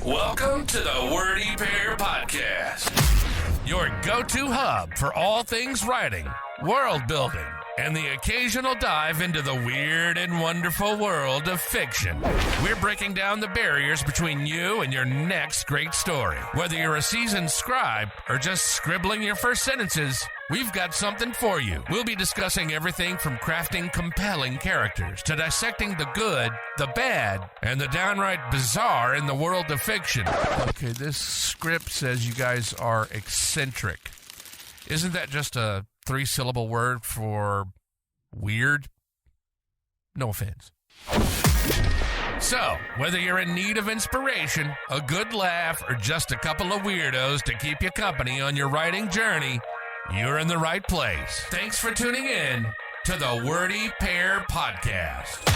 Welcome to the Wordy Pair Podcast, your go-to hub for all things writing, world building, and the occasional dive into the weird and wonderful world of fiction. We're breaking down the barriers between you and your next great story. Whether you're a seasoned scribe or just scribbling your first sentences, we've got something for you. We'll be discussing everything from crafting compelling characters to dissecting the good, the bad, and the downright bizarre in the world of fiction. Okay, this script says you guys are eccentric. Isn't that just a 3-syllable word for weird? No offense. So, whether you're in need of inspiration, a good laugh, or just a couple of weirdos to keep you company on your writing journey, you're in the right place. Thanks for tuning in to the Wordy Pair Podcast.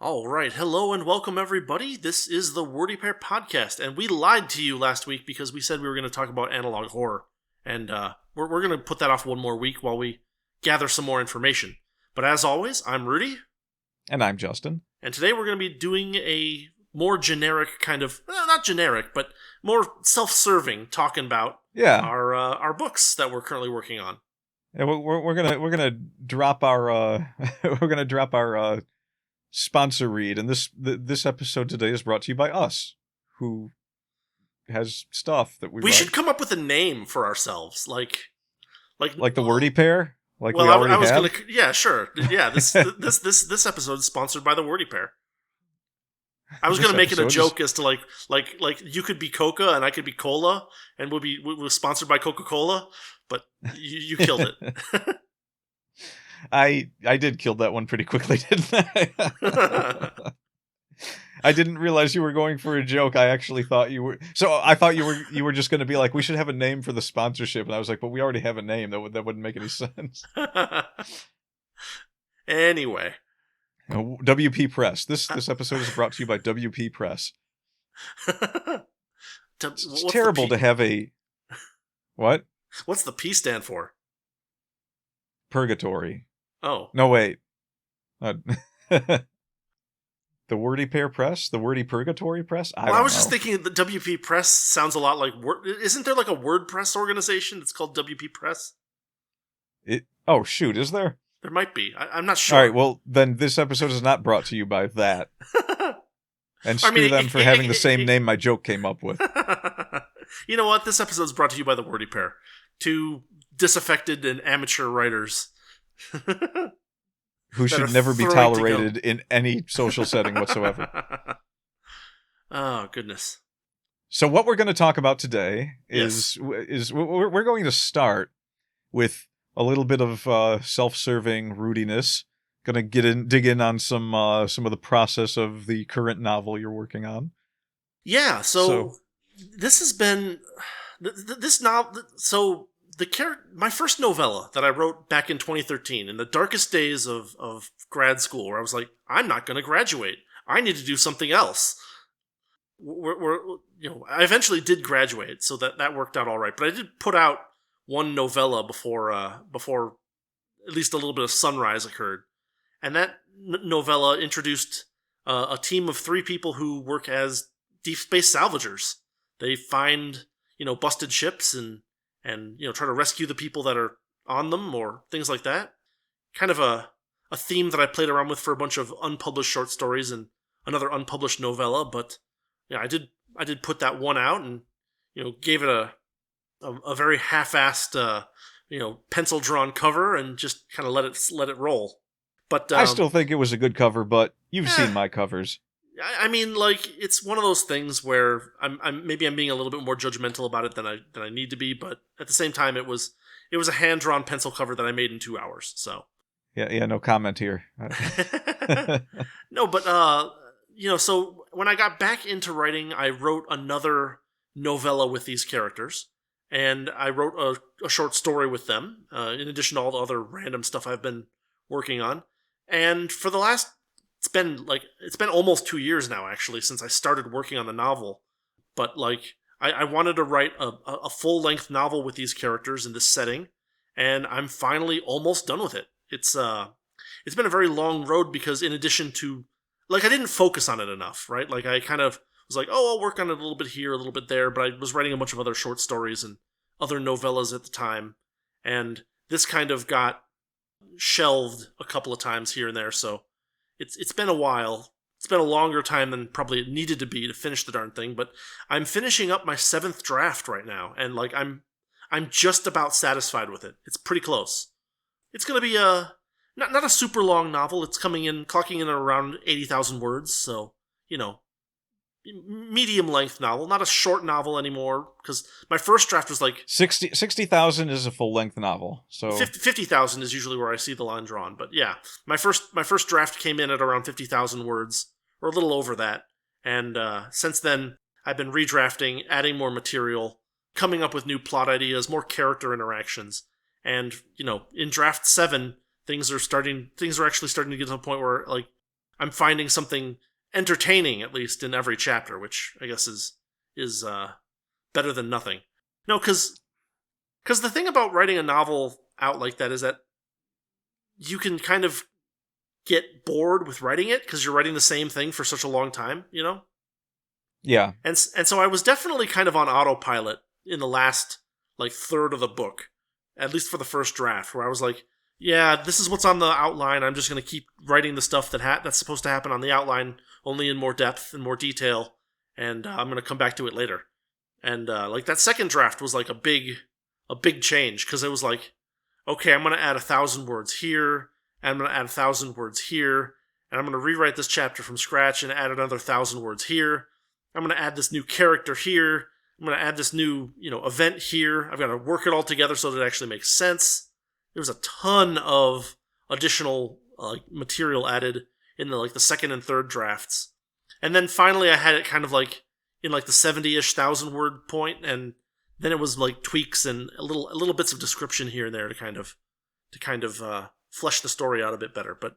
All right, hello and welcome everybody. This is the Wordy Pair Podcast, and we lied to you last week because we said we were going to talk about analog horror, and we're going to put that off one more week while we gather some more information. But as always, I'm Rudy. And I'm Justin. And today we're going to be doing a more generic kind of, not generic, but more self-serving talking about our books that we're currently working on. Yeah, we're gonna drop our sponsor read, and this episode today is brought to you by us, who has stuff that we write. Should come up with a name for ourselves, like the Wordy Pair. Like well, we already I was have? gonna, yeah, sure, yeah. This episode is sponsored by the Wordy Pair. I was gonna make it a joke as to like you could be Coca and I could be Cola, and we're sponsored by Coca-Cola, but you killed it. I did kill that one pretty quickly, didn't I? I didn't realize you were going for a joke. I actually thought you were. So I thought you were just going to be like, we should have a name for the sponsorship, and I was like, but we already have a name. That wouldn't make any sense. Anyway, WP Press. This episode is brought to you by WP Press. It's terrible to have a what? What's the P stand for? Purgatory. Oh. No, wait. The Wordy Pair Press? The Wordy Purgatory Press? I was just thinking the WP Press sounds a lot like... Isn't there like a WordPress organization that's called WP Press? Oh, shoot, is there? There might be. I'm not sure. All right, well, then this episode is not brought to you by that. And screw them for having the same name my joke came up with. You know what? This episode is brought to you by the Wordy Pair. Two disaffected and amateur writers. Who should never be tolerated in any social setting whatsoever. Oh, goodness. So what we're going to talk about today is we're going to start with a little bit of self-serving Rudiness. Going to dig in on some of the process of the current novel you're working on. Yeah, so this has been this novel. So my first novella that I wrote back in 2013, in the darkest days of grad school, where I was like, I'm not going to graduate. I need to do something else. I eventually did graduate, so that worked out all right. But I did put out one novella before at least a little bit of sunrise occurred, and that novella introduced a team of 3 people who work as deep space salvagers. They find busted ships and try to rescue the people that are on them or things like that. Kind of a theme that I played around with for a bunch of unpublished short stories and another unpublished novella. But yeah, I did put that one out and gave it a very half-assed pencil drawn cover and just kind of let it roll. But I still think it was a good cover, but you've seen my covers. I mean, like, it's one of those things where I'm being a little bit more judgmental about it than I need to be, but at the same time, it was a hand drawn pencil cover that I made in 2 hours. So yeah, no comment here. No, but so when I got back into writing, I wrote another novella with these characters, and I wrote a short story with them, in addition to all the other random stuff I've been working on. And for the last it's been almost 2 years now, actually, since I started working on the novel. But I wanted to write a full-length novel with these characters in this setting, and I'm finally almost done with it. It's been a very long road because in addition to, like, I didn't focus on it enough, right? Like, I kind of was like, oh, I'll work on it a little bit here, a little bit there, but I was writing a bunch of other short stories and other novellas at the time, and this kind of got shelved a couple of times here and there, so it's been a while. It's been a longer time than probably it needed to be to finish the darn thing, but I'm finishing up my 7th draft right now, and like I'm just about satisfied with it. It's pretty close. It's going to be not a super long novel. It's clocking in around 80,000 words, so, you know, medium length novel, not a short novel anymore, because my first draft was like 60,000 is a full length novel. So 50,000 is usually where I see the line drawn. But yeah, my first draft came in at around 50,000 words, or a little over that. And since then, I've been redrafting, adding more material, coming up with new plot ideas, more character interactions. And, you know, in draft 7, things are actually starting to get to the point where, like, I'm finding something entertaining, at least in every chapter, which I guess is better than nothing. No, because the thing about writing a novel out like that is that you can kind of get bored with writing it because you're writing the same thing for such a long time, you know? Yeah. And so I was definitely kind of on autopilot in the last, like, third of the book, at least for the first draft, where I was like, yeah, this is what's on the outline. I'm just going to keep writing the stuff that's supposed to happen on the outline, only in more depth and more detail, and I'm going to come back to it later. And like that second draft was like a big change, because it was like, okay, I'm going to add 1,000 words here, and I'm going to add 1,000 words here, and I'm going to rewrite this chapter from scratch and add another 1,000 words here. I'm going to add this new character here. I'm going to add this new, you know, event here. I've got to work it all together so that it actually makes sense. There was a ton of additional material added in the second and third drafts. And then finally I had it kind of like in like the 70-ish thousand word point, and then it was like tweaks and a little bits of description here and there to kind of flesh the story out a bit better. But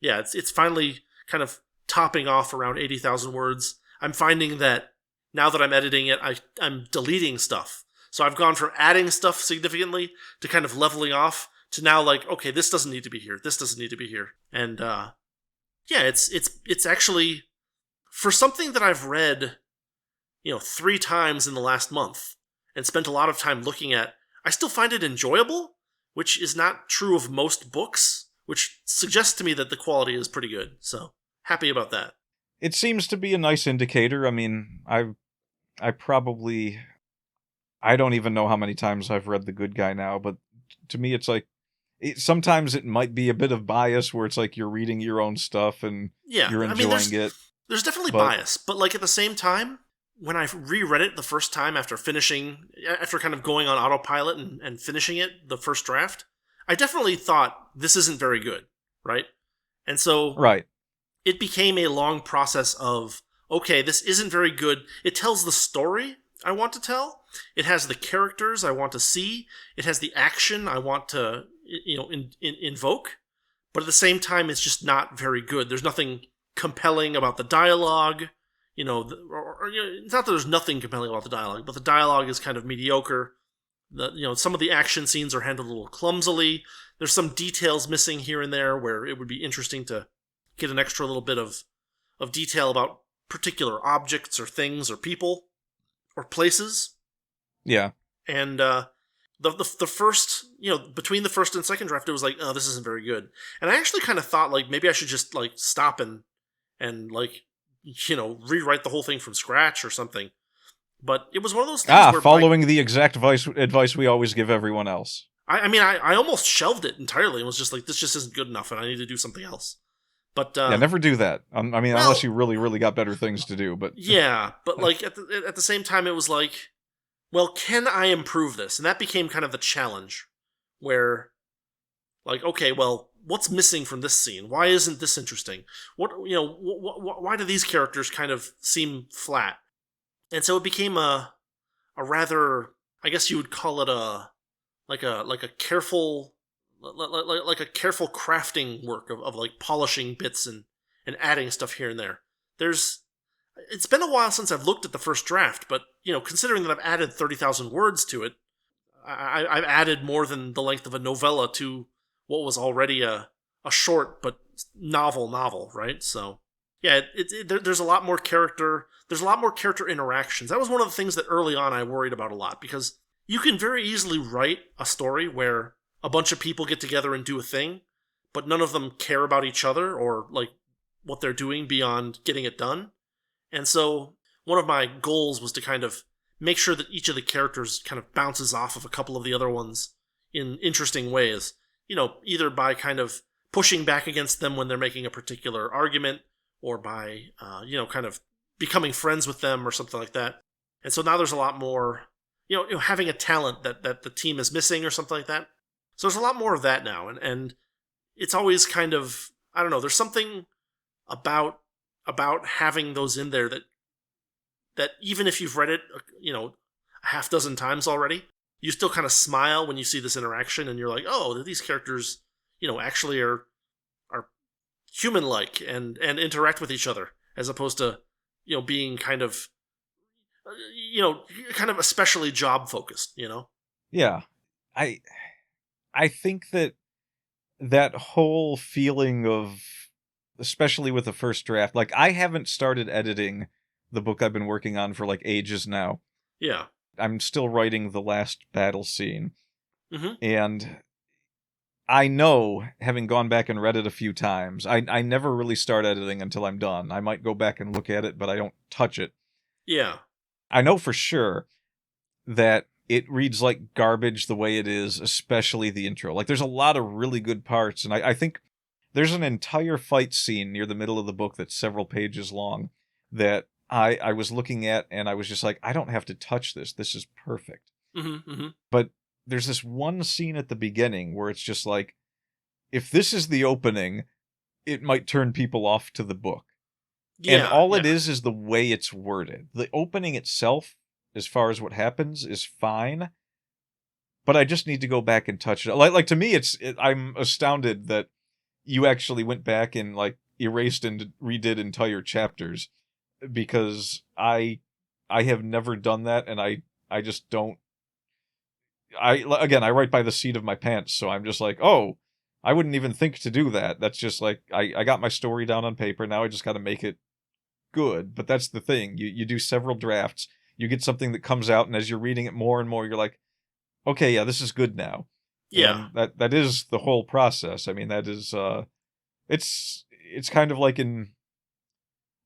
yeah, it's finally kind of topping off around 80,000 words. I'm finding that now that I'm editing it, I'm deleting stuff. So I've gone from adding stuff significantly to kind of leveling off to now, like, okay, this doesn't need to be here. This doesn't need to be here. And yeah, it's actually, for something that I've read, you know, 3 times in the last month and spent a lot of time looking at, I still find it enjoyable, which is not true of most books, which suggests to me that the quality is pretty good. So happy about that. It seems to be a nice indicator. I mean, I don't even know how many times I've read The Good Guy now, but to me it's like, sometimes it might be a bit of bias where it's like you're reading your own stuff and you're enjoying it. There's definitely bias, but like at the same time, when I reread it the first time after kind of going on autopilot and finishing it, the first draft, I definitely thought, this isn't very good, right? And so right. It became a long process of, okay, this isn't very good. It tells the story I want to tell. It has the characters I want to see. It has the action I want to, you know, invoke. But at the same time, it's just not very good. There's nothing compelling about the dialogue. You know, it's not that there's nothing compelling about the dialogue, but the dialogue is kind of mediocre. Some of the action scenes are handled a little clumsily. There's some details missing here and there where it would be interesting to get an extra little bit of detail about particular objects or things or people or places. Yeah. And the first, you know, between the first and second draft, it was like, oh, this isn't very good. And I actually kind of thought, like, maybe I should just, like, stop and like, you know, rewrite the whole thing from scratch or something. But it was one of those things where, following the exact advice we always give everyone else. I almost shelved it entirely and was just like, this just isn't good enough and I need to do something else. But yeah, never do that. Unless you really, really got better things to do. But yeah, but like at the same time, it was like, well, can I improve this? And that became kind of the challenge, where, like, okay, well, what's missing from this scene? Why isn't this interesting? Why do these characters kind of seem flat? And so it became a rather, I guess you would call it a careful. Like a careful crafting work of like polishing bits and adding stuff here and there. it's been a while since I've looked at the first draft, but, considering that I've added 30,000 words to it, I've added more than the length of a novella to what was already a short but novel, right? So, yeah, there's a lot more character. There's a lot more character interactions. That was one of the things that early on I worried about a lot, because you can very easily write a story where a bunch of people get together and do a thing, but none of them care about each other or like what they're doing beyond getting it done. And so one of my goals was to kind of make sure that each of the characters kind of bounces off of a couple of the other ones in interesting ways, either by kind of pushing back against them when they're making a particular argument, or by, kind of becoming friends with them or something like that. And so now there's a lot more, having a talent that the team is missing or something like that. So there's a lot more of that now. And it's always kind of, I don't know, there's something about having those in there that even if you've read it, a half dozen times already, you still kind of smile when you see this interaction, and you're like, oh, these characters, actually are human-like and interact with each other, as opposed to, being kind of, kind of especially job-focused, Yeah. I think that whole feeling of, especially with the first draft, like, I haven't started editing the book I've been working on for like ages now. Yeah. I'm still writing the last battle scene. Mm-hmm. And I know, having gone back and read it a few times, I never really start editing until I'm done. I might go back and look at it, but I don't touch it. Yeah. I know for sure that it reads like garbage the way it is, especially the intro. Like, there's a lot of really good parts, and I think there's an entire fight scene near the middle of the book that's several pages long that I was looking at, and I was just like, I don't have to touch this. This is perfect. Mm-hmm, mm-hmm. But there's this one scene at the beginning where it's just like, if this is the opening, it might turn people off to the book. Yeah, and all it is the way it's worded. The opening itself, as far as what happens, is fine. But I just need to go back and touch it. Like to me, I'm astounded that you actually went back and like erased and redid entire chapters, because I have never done that, and I just don't. I write by the seat of my pants, so I'm just like, oh, I wouldn't even think to do that. That's just like, I got my story down on paper, now I just got to make it good. But that's the thing, you do several drafts, you get something that comes out, and as you're reading it more and more, you're like, okay, yeah, this is good now. Yeah. And that is the whole process. I mean, that is, it's kind of like in,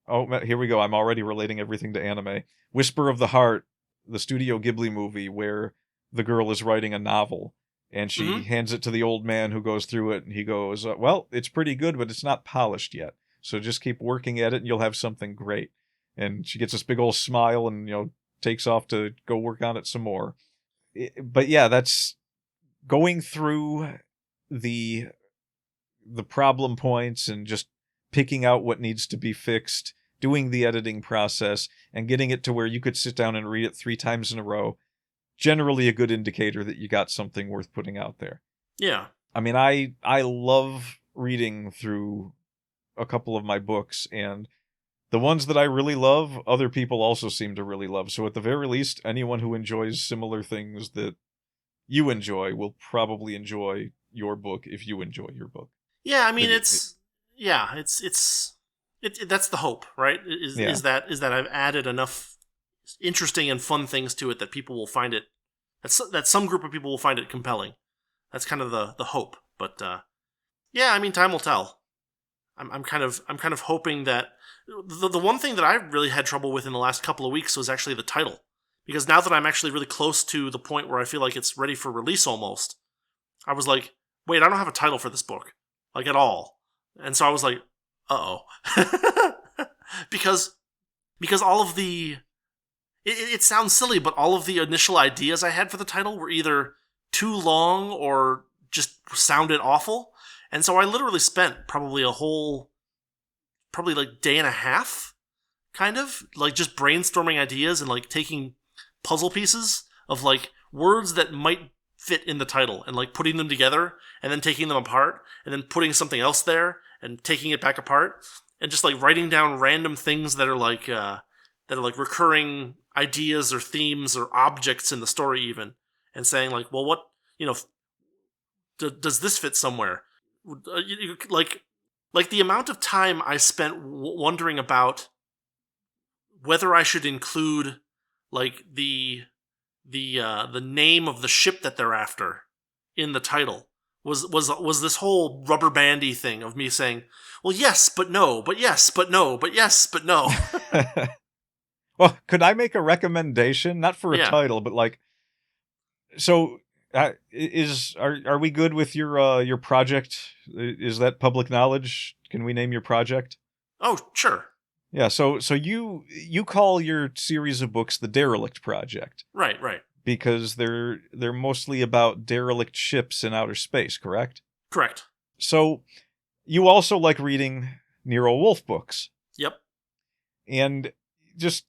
oh, here we go, I'm already relating everything to anime. Whisper of the Heart, the Studio Ghibli movie, where the girl is writing a novel, and she hands it to the old man who goes through it, and he goes, well, it's pretty good, but it's not polished yet. So just keep working at it, and you'll have something great. And she gets this big old smile and, takes off to go work on it some more. But yeah, that's going through the problem points and just picking out what needs to be fixed, doing the editing process, and getting it to where you could sit down and read it 3 times in a row. Generally a good indicator that you got something worth putting out there. Yeah. I mean, I love reading through a couple of my books, and the ones that I really love, other people also seem to really love. So at the very least, anyone who enjoys similar things that you enjoy will probably enjoy your book if you enjoy your book. Yeah, I mean, it's that's the hope, right? Is that I've added enough interesting and fun things to it that people will find it, that some group of people will find it compelling. That's kind of the hope. But yeah, I mean, time will tell. I'm kind of hoping that the one thing that I really had trouble with in the last couple of weeks was actually the title, because now that I'm actually really close to the point where I feel like it's ready for release almost, I was like, wait, I don't have a title for this book, like, at all. And so I was like, uh-oh. because all of the it sounds silly, but all of the initial ideas I had for the title were either too long or just sounded awful. And so I literally spent probably like day and a half, kind of, like, just brainstorming ideas and, like, taking puzzle pieces of, like, words that might fit in the title and, like, putting them together and then taking them apart and then putting something else there and taking it back apart. and just like writing down random things that are like recurring ideas or themes or objects in the story, even, and saying like, well, what, does this fit somewhere? Like the amount of time I spent wondering about whether I should include like the name of the ship that they're after in the title was this whole rubber bandy thing of me saying, well, yes, but no, but yes, but no, but yes, but no. Well, could I make a recommendation? Not for a title, but like, so are we good with your project? Is that public knowledge? Can we name your project? Oh, sure. Yeah, so you call your series of books the Derelict Project. Right. Because they're mostly about derelict ships in outer space, correct? Correct. So you also like reading Nero Wolfe books. Yep. And just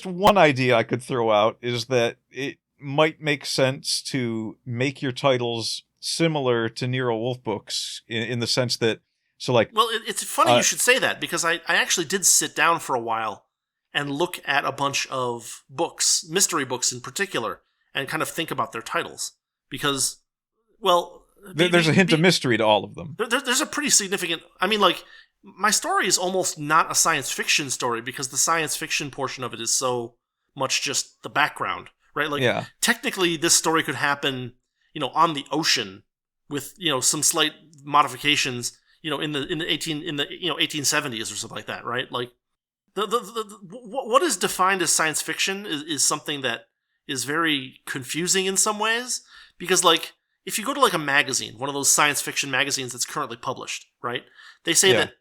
one idea I could throw out is that it might make sense to make your titles similar to Nero Wolfe books in the sense that, so like... Well, it's funny you should say that, because I actually did sit down for a while and look at a bunch of books, mystery books in particular, and kind of think about their titles. Because, well... There's a hint of mystery to all of them. There's a pretty significant... I mean, like, my story is almost not a science fiction story, because the science fiction portion of it is so much just the background, right? Like, technically, this story could happen, on the ocean with, some slight modifications, in the 1870s or something like that, right? Like, what is defined as science fiction is something that is very confusing in some ways, because, like, if you go to like a magazine, one of those science fiction magazines that's currently published, right? They say that,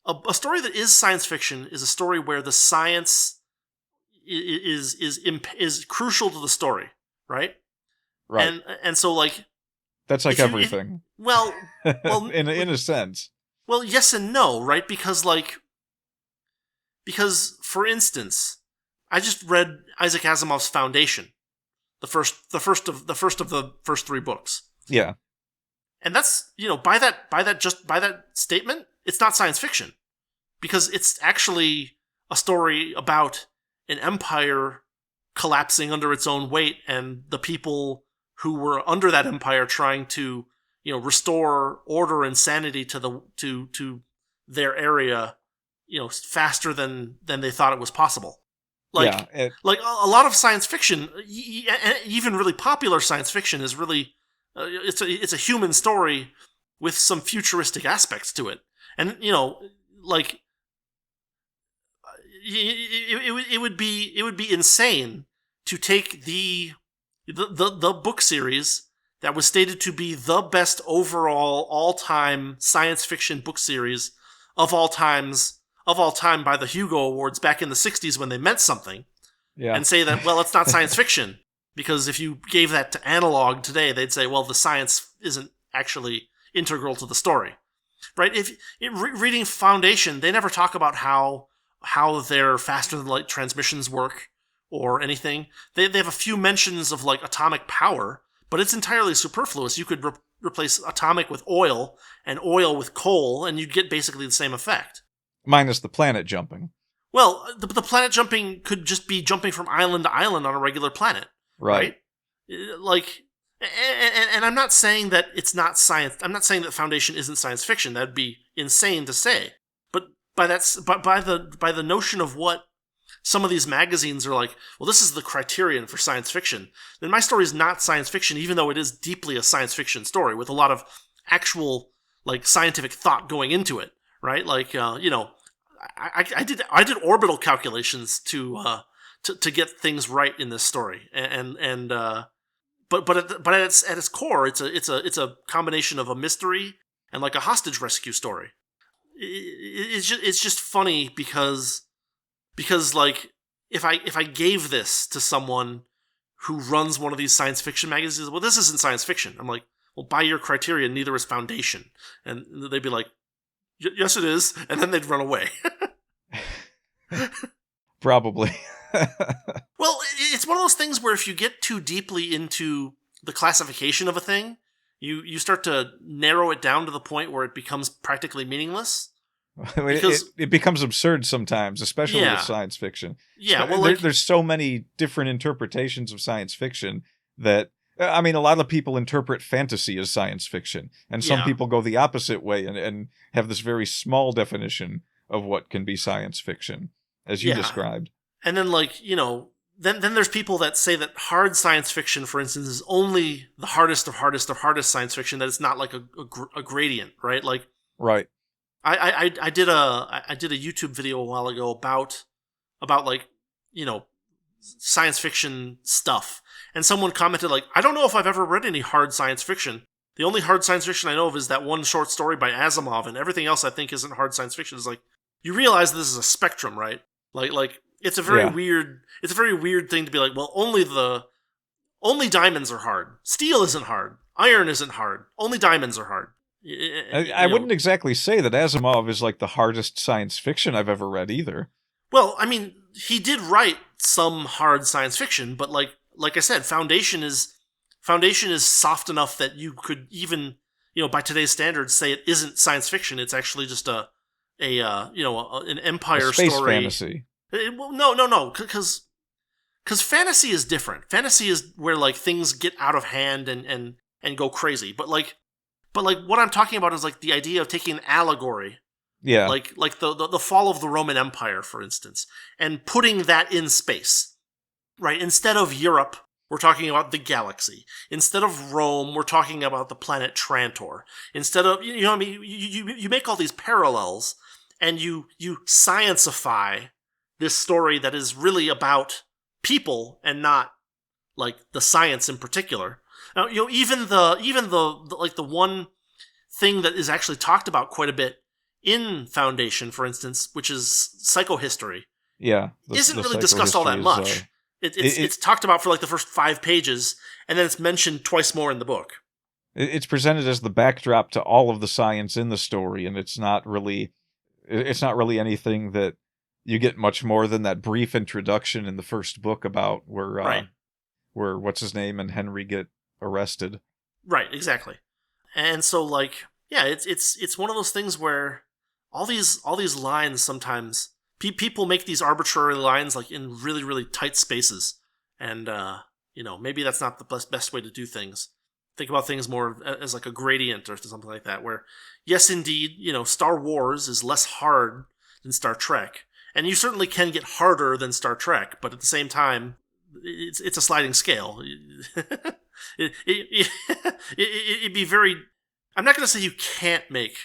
a story that is science fiction is a story where the science is crucial to the story, right? Right. And so, like, that's like everything. Well, in a sense. Well, yes and no, right? Because for instance, I just read Isaac Asimov's Foundation, the first of the first three books. Yeah. And that's, by that statement, it's not science fiction, because it's actually a story about an empire collapsing under its own weight, and the people who were under that empire trying to, restore order and sanity to their area, faster than they thought it was possible. Like, like a lot of science fiction, even really popular science fiction, is really it's a human story with some futuristic aspects to it, and like it would be insane to take the book series that was stated to be the best overall all-time science fiction book series of all time by the Hugo Awards back in the 60s when they meant something, and say that, well, it's not science fiction, because if you gave that to Analog today, they'd say, well, the science isn't actually integral to the story, right? If reading Foundation, they never talk about how their faster-than-light transmissions work or anything. They have a few mentions of, like, atomic power, but it's entirely superfluous. You could replace atomic with oil and oil with coal, and you'd get basically the same effect. Minus the planet jumping. Well, the planet jumping could just be jumping from island to island on a regular planet. Right? Like, and I'm not saying that it's not science. I'm not saying that Foundation isn't science fiction. That'd be insane to say. But by the notion of what some of these magazines are like, well, this is the criterion for science fiction, then my story is not science fiction, even though it is deeply a science fiction story with a lot of actual, like, scientific thought going into it, right? Like, I did orbital calculations to get things right in this story, but at its core, it's a combination of a mystery and like a hostage rescue story. It's just funny because like if I gave this to someone who runs one of these science fiction magazines, well, this isn't science fiction. I'm like, well, by your criteria, neither is Foundation, and they'd be like, yes, it is, and then they'd run away. Probably. Well, it's one of those things where if you get too deeply into the classification of a thing, you start to narrow it down to the point where it becomes practically meaningless. Because it becomes absurd sometimes, especially with Yeah. science fiction. yeah, well, like There's so many different interpretations of science fiction that, I mean, a lot of people interpret fantasy as science fiction, and some Yeah. people go the opposite way and have this very small definition of what can be science fiction, as you Yeah. described. and then like then there's people that say that hard science fiction, for instance, is only the hardest of hardest of hardest science fiction. That it's not like a gradient, right? Like Right. I did a YouTube video a while ago about like science fiction stuff, and someone commented like, I don't know if I've ever read any hard science fiction. The only hard science fiction I know of is that one short story by Asimov, and everything else I think isn't hard science fiction. It's like, you realize this is a spectrum, right? Like it's a very weird thing to be like, well, only diamonds are hard. Steel isn't hard. Iron isn't hard. Only diamonds are hard. I wouldn't exactly say that Asimov is like the hardest science fiction I've ever read either. Well, I mean, he did write some hard science fiction, but like I said, Foundation is soft enough that you could even, by today's standards, say it isn't science fiction. It's actually just an empire Space story. fantasy. No, because fantasy is different. Fantasy is where like things get out of hand and go crazy. But what I'm talking about is like the idea of taking an allegory, Yeah. like the fall of the Roman Empire, for instance, and putting that in space, right? Instead of Europe, we're talking about the galaxy. Instead of Rome, we're talking about the planet Trantor. Instead of, you make all these parallels, and you science-ify this story that is really about people and not like the science in particular. Now, even the one thing that is actually talked about quite a bit in Foundation, for instance, which is psychohistory, Yeah. isn't really discussed all that much. It's talked about for like the first 5 pages, and then it's mentioned twice more in the book. It's presented as the backdrop to all of the science in the story, and it's not really anything that you get much more than that brief introduction in the first book about where what's his name and Henry get arrested. Right, exactly. And so like, yeah, it's one of those things where all these lines sometimes people make these arbitrary lines like in really, really tight spaces, and maybe that's not the best way to do things. Think about things more as like a gradient or something like that, where yes, indeed, Star Wars is less hard than Star Trek, and you certainly can get harder than Star Trek, but at the same time, it's a sliding scale. It'd be very. I'm not going to say you can't make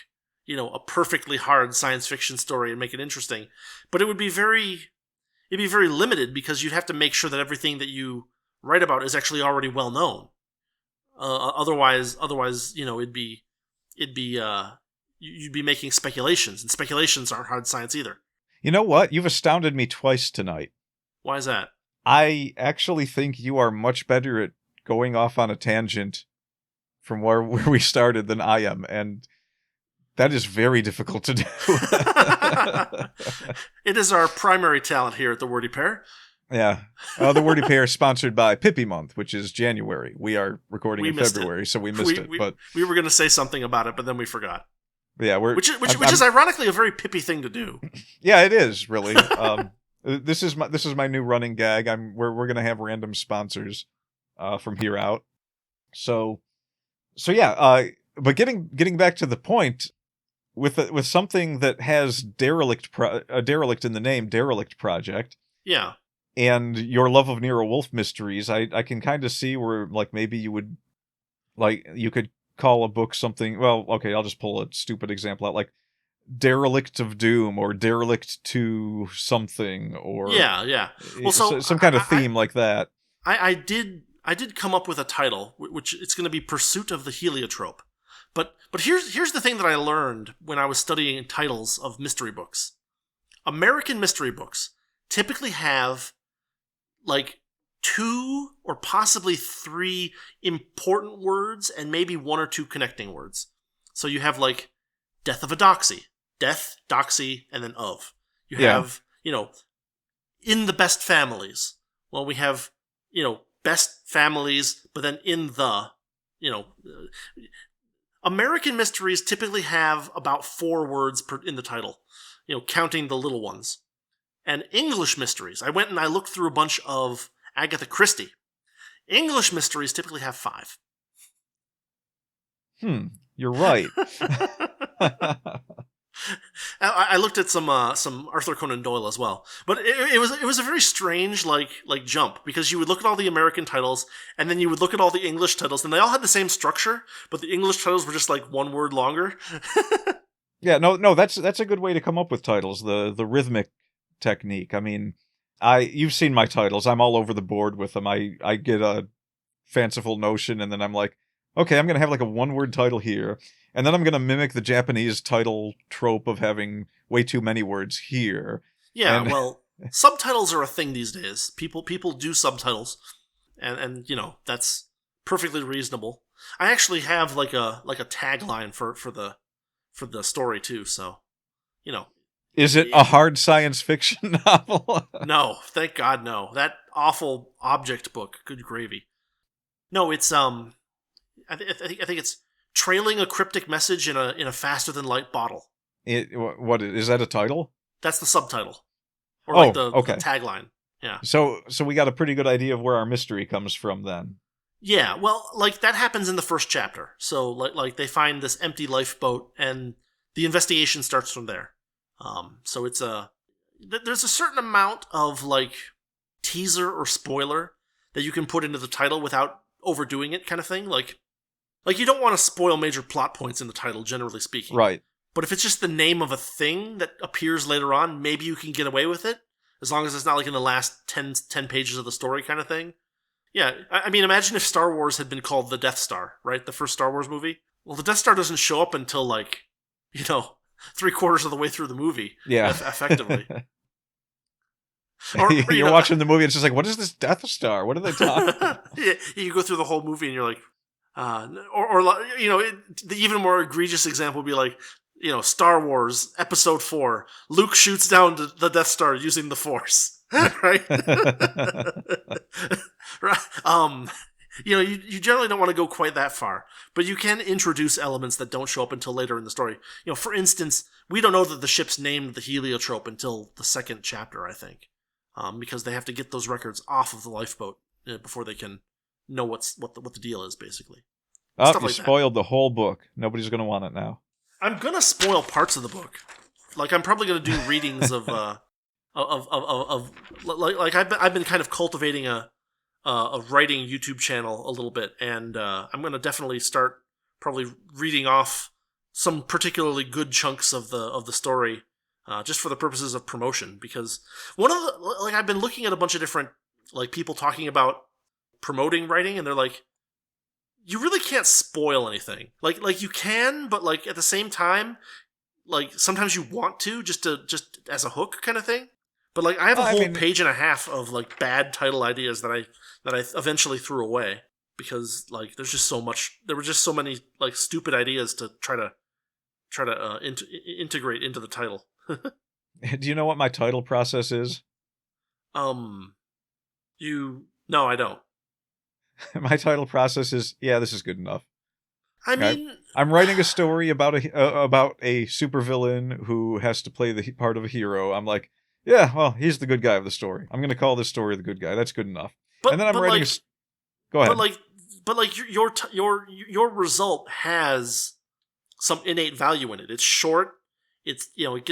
a perfectly hard science fiction story and make it interesting, but it'd be very limited, because you'd have to make sure that everything that you write about is actually already well known. Otherwise, you'd be making speculations, and speculations aren't hard science either. You know what? You've astounded me twice tonight. Why is that? I actually think you are much better at going off on a tangent from where we started than I am, and that is very difficult to do. It is our primary talent here at the Wordy Pair. Yeah. The Wordy Pair is sponsored by Pippi Month, which is January. We are recording in February, so we missed it. But we were going to say something about it, but then we forgot. Yeah, which is ironically a very Pippi thing to do. Yeah, it is really. This is my new running gag. We're gonna have random sponsors from here out. So yeah. But getting back to the point, with something that has derelict in the name, Derelict Project. Yeah. And your love of Nero Wolfe mysteries, I can kind of see where like maybe you would you could call a book something. Well, okay, I'll just pull a stupid example out, like Derelict of Doom or Derelict to something, or yeah. Well, so some kind of theme like that. I did come up with a title, which it's going to be Pursuit of the Heliotrope. But here's the thing that I learned when I was studying titles of mystery books. American mystery books typically have like 2 or possibly 3 important words and maybe 1 or 2 connecting words. So you have like Death of a Doxy. Death, Doxy, and then of. You have, in the best families. Well, we have, best families, but then in the, American mysteries typically have about 4 words in the title, counting the little ones. And English mysteries, I went and I looked through a bunch of Agatha Christie. English mysteries typically have 5. You're right. I looked at some Arthur Conan Doyle as well, but it was a very strange like jump, because you would look at all the American titles and then you would look at all the English titles, and they all had the same structure, but the English titles were just like 1 word longer. Yeah, no, that's a good way to come up with titles. The rhythmic technique. I mean, you've seen my titles. I'm all over the board with them. I get a fanciful notion, and then I'm like, okay, I'm gonna have like a 1-word title here. And then I'm going to mimic the Japanese title trope of having way too many words here. Yeah, well, subtitles are a thing these days. People do subtitles, and that's perfectly reasonable. I actually have like a tagline for the story too. So, Is it a hard science fiction novel? No, thank God, no. That awful object book. Good gravy. No, it's I think it's trailing a cryptic message in a faster than light bottle. What is that a title? That's the subtitle, or the okay. tagline. Yeah. So we got a pretty good idea of where our mystery comes from then. Yeah. Well, like that happens in the first chapter. So like they find this empty lifeboat, and the investigation starts from there. So there's a certain amount of like teaser or spoiler that you can put into the title without overdoing it, kind of thing. Like, you don't want to spoil major plot points in the title, generally speaking. Right. But if it's just the name of a thing that appears later on, maybe you can get away with it, as long as it's not like in the last 10 pages of the story kind of thing. Yeah, I mean, imagine if Star Wars had been called the Death Star, right? The first Star Wars movie. Well, the Death Star doesn't show up until, like, 3/4 of the way through the movie. Yeah. Effectively. You're watching the movie, and it's just like, what is this Death Star? What are they talking about? Yeah, you go through the whole movie, and you're like, the even more egregious example would be like, Star Wars Episode 4, Luke shoots down the Death Star using the Force, right? Right. You generally don't want to go quite that far, but you can introduce elements that don't show up until later in the story. For instance, we don't know that the ship's named the Heliotrope until the 2nd chapter, I think, because they have to get those records off of the lifeboat before they can know what the deal is, basically. Oh, you spoiled the whole book. Nobody's going to want it now. I'm going to spoil parts of the book. Like, I'm probably going to do readings of like I've been kind of cultivating a writing YouTube channel a little bit, and I'm going to definitely start probably reading off some particularly good chunks of the story, just for the purposes of promotion. Because I've been looking at a bunch of different like people talking about promoting writing, and they're like, you really can't spoil anything. Like you can, but like at the same time, like sometimes you want to just as a hook kind of thing. But like I have a whole page and a half of like bad title ideas that I eventually threw away because like there were just so many like stupid ideas to try to integrate into the title. Do you know what my title process is? No, I don't. My title process is, this is good enough. I mean, I'm writing a story about a supervillain who has to play the part of a hero. I'm like, yeah, well, he's the good guy of the story. I'm going to call this story the good guy. That's good enough. And then I'm writing. Go ahead. But your result has some innate value in it. It's short. It's it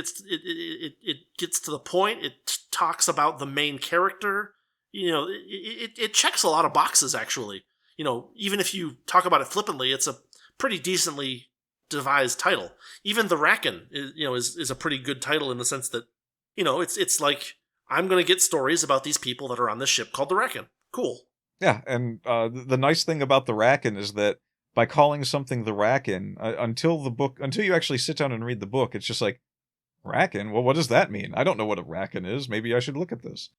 gets to the point. It talks about the main character. It checks a lot of boxes, actually. Even if you talk about it flippantly, it's a pretty decently devised title. Even The Rackin' is a pretty good title in the sense that, it's like, I'm going to get stories about these people that are on this ship called The Rackin'. Cool. Yeah, and the nice thing about The Rackin' is that by calling something The Rackin', until you actually sit down and read the book, it's just like, Rackin'? Well, what does that mean? I don't know what a Rackin' is. Maybe I should look at this.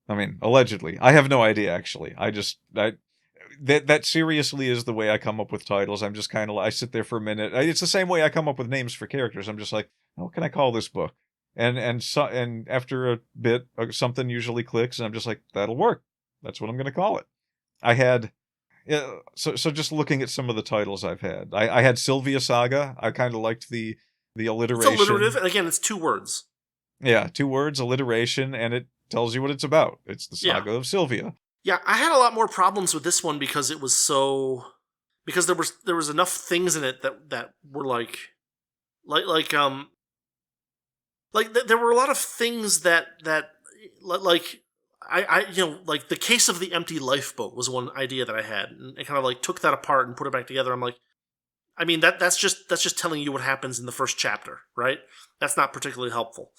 I mean, allegedly. I have no idea, actually. That seriously is the way I come up with titles. I'm just kind of, I sit there for a minute. It's the same way I come up with names for characters. I'm just like, what can I call this book? And after a bit, something usually clicks, and I'm just like, that'll work. That's what I'm going to call it. I had Yeah, so just looking at some of the titles I've had, I had Sylvia Saga. I kind of liked the alliteration. It's alliterative, and again, it's 2 words. Yeah, 2 words, alliteration, and it tells you what it's about. It's the Yeah. saga of Sylvia. Yeah, I had a lot more problems with this one because it was so, because there was enough things in it that were like there were a lot of things that like I like the case of the empty lifeboat was one idea that I had, and I kind of like took that apart and put it back together. I'm like, I mean that's just telling you what happens in the first chapter, right? That's not particularly helpful.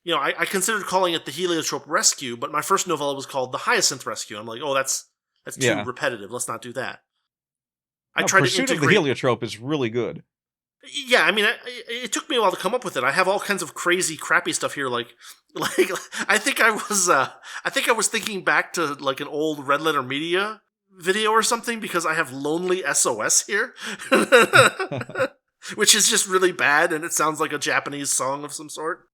I considered calling it the Heliotrope Rescue, but my first novella was called the Hyacinth Rescue. I'm like, oh, that's too repetitive. Let's not do that. I tried to integrate. Pursuit of the Heliotrope is really good. Yeah, I mean, it took me a while to come up with it. I have all kinds of crazy, crappy stuff here. Like I think I was thinking back to like an old Red Letter Media video or something because I have Lonely SOS here, which is just really bad, and it sounds like a Japanese song of some sort.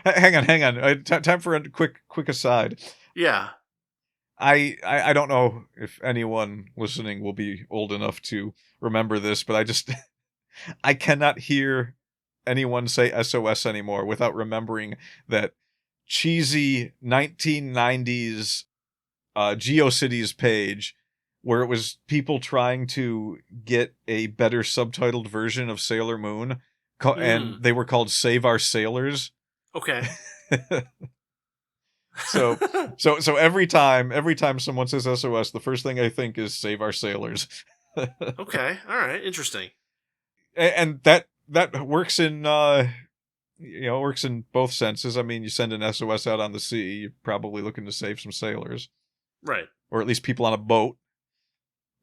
Hang on. Time for a quick aside. Yeah. I don't know if anyone listening will be old enough to remember this, but I cannot hear anyone say SOS anymore without remembering that cheesy 1990s GeoCities page where it was people trying to get a better subtitled version of Sailor Moon, and they were called Save Our Sailors. Okay. So every time someone says SOS, the first thing I think is Save Our Sailors. Okay, all right, interesting. And that works in works in both senses. I mean, you send an SOS out on the sea, you're probably looking to save some sailors, right? Or at least people on a boat,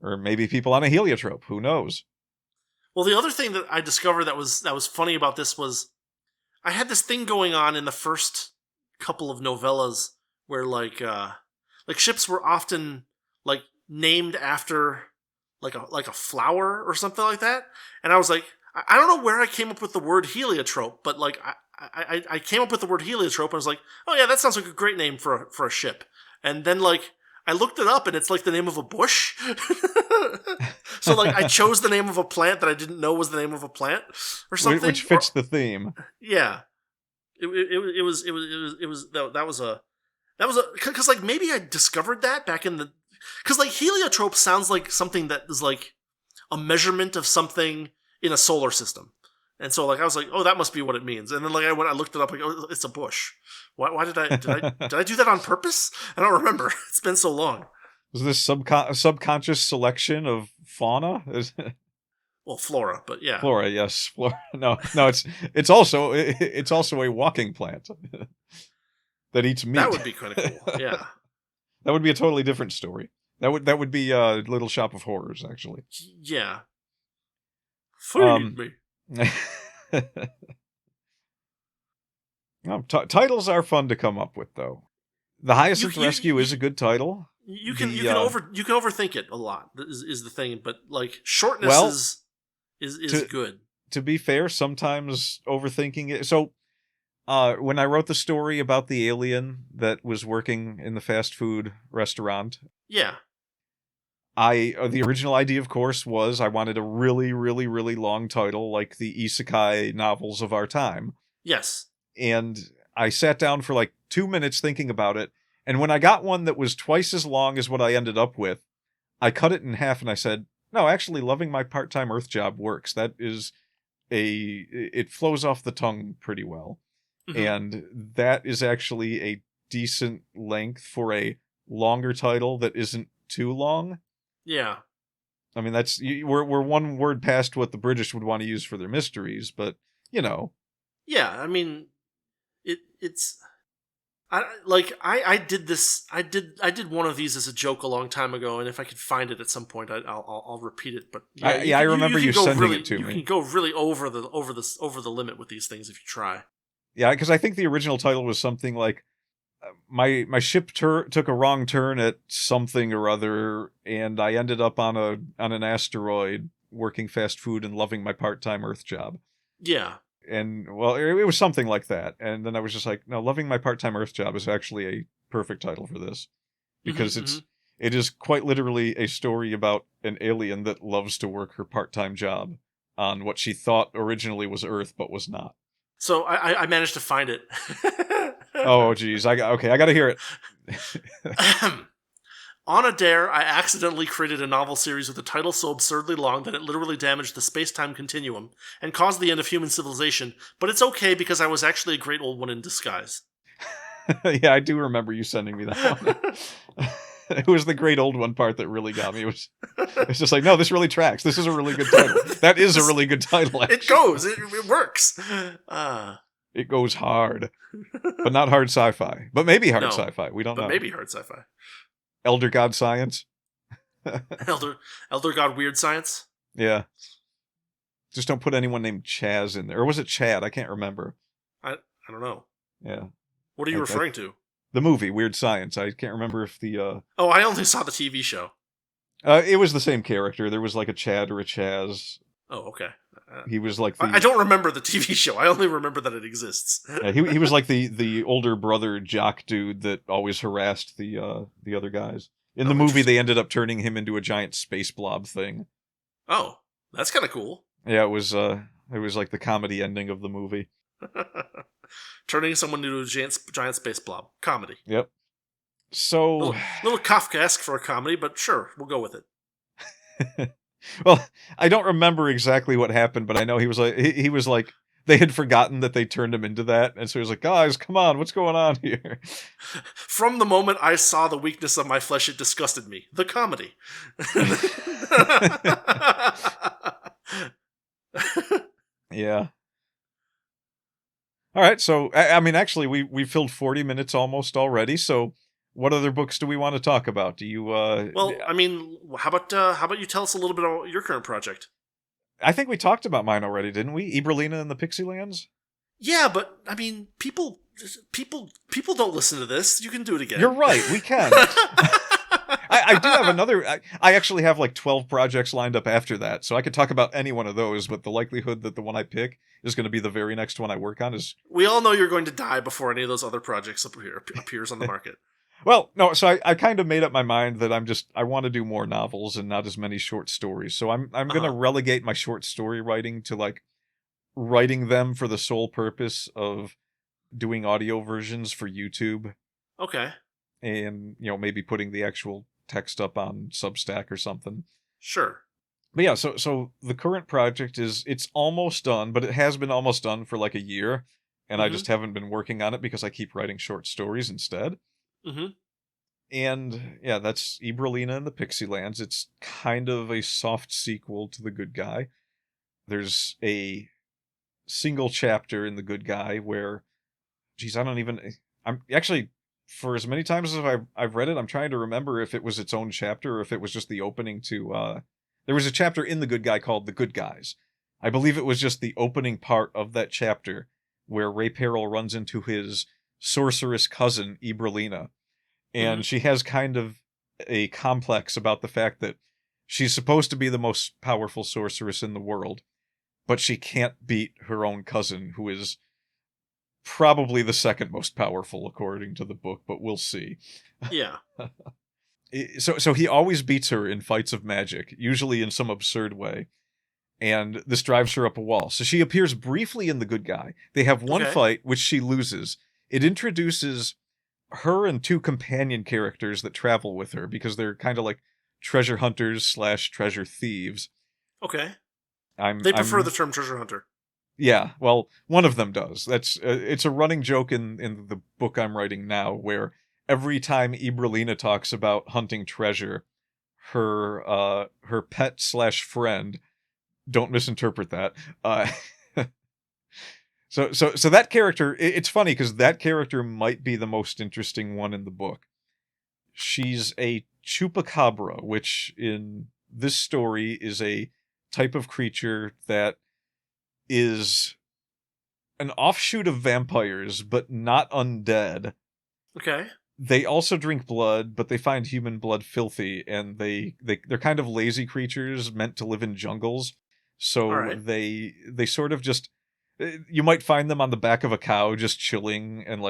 or maybe people on a heliotrope. Who knows? Well, the other thing that I discovered that was funny about this was I had this thing going on in the first couple of novellas where like ships were often like named after like a flower or something like that, and I was like, I don't know where I came up with the word heliotrope, but like I came up with the word heliotrope and I was like, oh yeah, that sounds like a great name for a ship. And then like I looked it up and it's like the name of a bush. So like I chose the name of a plant that I didn't know was the name of a plant or something, which fits the theme. Yeah, it was because like maybe I discovered that back in the, because like heliotrope sounds like something that is like a measurement of something in a solar system, and so like I was like, oh, that must be what it means. And then like I looked it up, like, oh, it's a bush. Why did I do that on purpose? I don't remember. It's been so long. Was this subconscious selection of fauna? Well, flora, but yeah, flora. Yes, flora. No. It's also a walking plant that eats meat. That would be kind of cool. Yeah, that would be a totally different story. That would be Little Shop of Horrors, actually. Yeah. Feed me. Titles are fun to come up with, though. The Hyacinth Rescue is a good title. You can overthink it a lot. Is the thing, but like shortness is good. To be fair, sometimes overthinking it. So, when I wrote the story about the alien that was working in the fast food restaurant, yeah, the original idea, of course, was I wanted a really, really, really long title like the isekai novels of our time. Yes. And I sat down for like 2 minutes thinking about it. And when I got one that was twice as long as what I ended up with, I cut it in half and I said, no, actually, Loving My Part-Time Earth Job works. That is it flows off the tongue pretty well. Mm-hmm. And that is actually a decent length for a longer title that isn't too long. Yeah. I mean, we're one word past what the British would want to use for their mysteries, but, you know. Yeah, I mean, it's... I did one of these as a joke a long time ago, and if I could find it at some point, I'll repeat it. But I remember you sending it to me. You can go really over the limit with these things if you try. Yeah, because I think the original title was something like my ship took a wrong turn at something or other, and I ended up on an asteroid working fast food and loving my part-time Earth job. Yeah. And, well, it was something like that. And then I was just like, no, Loving My Part-Time Earth Job is actually a perfect title for this. Because It is quite literally a story about an alien that loves to work her part-time job on what she thought originally was Earth, but was not. So I managed to find it. Oh, geez. I got to hear it. On a dare, I accidentally created a novel series with a title so absurdly long that it literally damaged the space-time continuum and caused the end of human civilization, but it's okay because I was actually a great old one in disguise. Yeah, I do remember you sending me that one. It was the great old one part that really got me. It's just like, no, this really tracks. This is a really good title. That is a really good title, actually. It goes. It works. It goes hard. But not hard sci-fi. But maybe hard sci-fi. We don't know. But maybe hard sci-fi. Elder God Science. Elder God Weird Science? Yeah. Just don't put anyone named Chaz in there. Or was it Chad? I can't remember. I don't know. Yeah. What are you referring to? The movie, Weird Science. I can't remember if the... Oh, I only saw the TV show. It was the same character. There was like a Chad or a Chaz. Oh, okay. He was like the... I don't remember the TV show. I only remember that it exists. Yeah, he was like the older brother jock dude that always harassed the other guys. In the movie, they ended up turning him into a giant space blob thing. Oh, that's kind of cool. Yeah, it was like the comedy ending of the movie. Turning someone into a giant space blob. Comedy. Yep. So... Little Kafkaesque for a comedy, but sure, we'll go with it. Well, I don't remember exactly what happened, but I know he was like they had forgotten that they turned him into that, and so he was like, guys, come on, what's going on here? From the moment I saw the weakness of my flesh, it disgusted me. The comedy. Yeah. All right, so I mean, actually, we filled 40 minutes almost already. So, what other books do we want to talk about? Do you? Well, I mean, how about you tell us a little bit about your current project? I think we talked about mine already, didn't we? Ibralina and the Pixie Lands. Yeah, but I mean, people don't listen to this. You can do it again. You're right. We can. I do have another. I actually have like 12 projects lined up after that, so I could talk about any one of those. But the likelihood that the one I pick is going to be the very next one I work on is. We all know you're going to die before any of those other projects appears on the market. Well, no. So I kind of made up my mind that I want to do more novels and not as many short stories. So I'm going to relegate my short story writing to like writing them for the sole purpose of doing audio versions for YouTube. Okay. And maybe putting the actual text up on Substack or something. Sure. But yeah, so the current project it's almost done, but it has been almost done for like a year, and I just haven't been working on it because I keep writing short stories instead. Mm-hmm. And yeah, that's Ibralina and the Pixie Lands. It's kind of a soft sequel to The Good Guy. There's a single chapter in The Good Guy where, geez, I'm actually... For as many times as I've read it, I'm trying to remember if it was its own chapter or if it was just the opening to... there was a chapter in The Good Guy called The Good Guys. I believe it was just the opening part of that chapter where Ray Peril runs into his sorceress cousin, Ibralina. And she has kind of a complex about the fact that she's supposed to be the most powerful sorceress in the world, but she can't beat her own cousin, who is... probably the second most powerful according to the book, but we'll see. Yeah. So he always beats her in fights of magic, usually in some absurd way. And this drives her up a wall. So she appears briefly in The Good Guy. They have one fight, which she loses. It introduces her and two companion characters that travel with her because they're kind of like treasure hunters / treasure thieves. Okay. They prefer the term treasure hunter. Yeah, well, one of them does. That's it's a running joke in the book I'm writing now, where every time Ibralina talks about hunting treasure, her pet / friend, don't misinterpret that. So that character, it's funny because that character might be the most interesting one in the book. She's a chupacabra, which in this story is a type of creature that is an offshoot of vampires, but not undead. Okay. They also drink blood, but they find human blood filthy, and they're kind of lazy creatures meant to live in jungles. So they sort of just... You might find them on the back of a cow just chilling and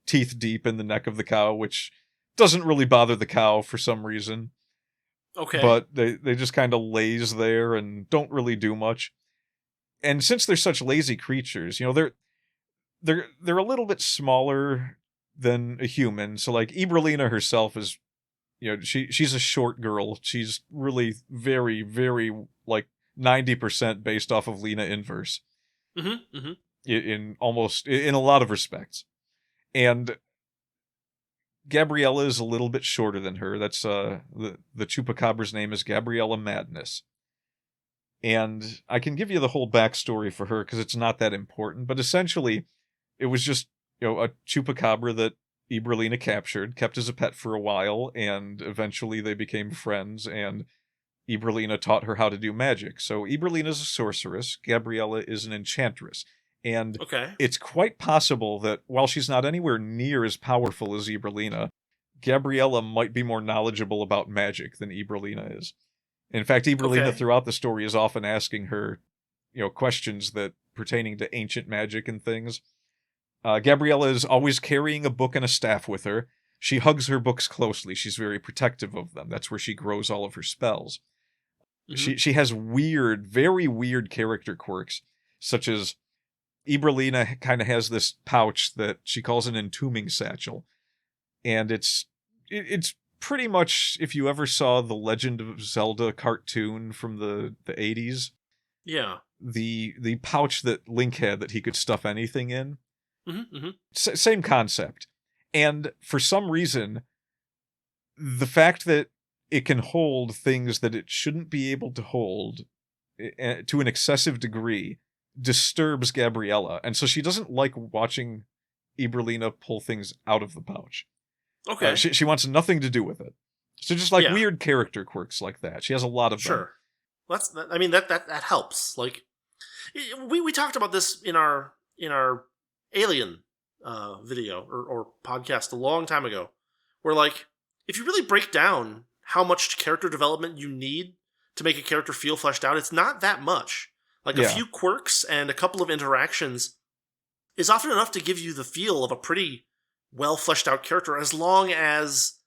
teeth deep in the neck of the cow, which doesn't really bother the cow for some reason. Okay. But they just kind of lays there and don't really do much. And since they're such lazy creatures, they're a little bit smaller than a human. So like Ibralina herself is, she's a short girl. She's really very, very like 90% based off of Lena Inverse. Mm-hmm. Mm-hmm. In a lot of respects. And Gabriella is a little bit shorter than her. That's the Chupacabra's name is Gabriella Madness. And I can give you the whole backstory for her because it's not that important. But essentially, it was just a Chupacabra that Ibralina captured, kept as a pet for a while, and eventually they became friends. And Ibralina taught her how to do magic. So Ibralina is a sorceress. Gabriella is an enchantress. And it's quite possible that while she's not anywhere near as powerful as Ibralina, Gabriella might be more knowledgeable about magic than Ibralina is. In fact, Ibralina throughout the story is often asking her, questions that pertaining to ancient magic and things. Gabriella is always carrying a book and a staff with her. She hugs her books closely. She's very protective of them. That's where she grows all of her spells. Mm-hmm. She has weird, very weird character quirks, such as Ibralina kind of has this pouch that she calls an entombing satchel. And it's pretty much, if you ever saw the Legend of Zelda cartoon from the 80s. Yeah. The pouch that Link had that he could stuff anything in. Mm-hmm. Mm-hmm. Same concept. And for some reason, the fact that it can hold things that it shouldn't be able to hold to an excessive degree disturbs Gabriella, and so she doesn't like watching Ibralina pull things out of the pouch. Okay. She wants nothing to do with it. So just like weird character quirks like that. She has a lot of them. Sure. That helps. Like we talked about this in our Alien video or podcast a long time ago, where like if you really break down how much character development you need to make a character feel fleshed out, it's not that much. Like a few quirks and a couple of interactions is often enough to give you the feel of a pretty well fleshed out character, as long as,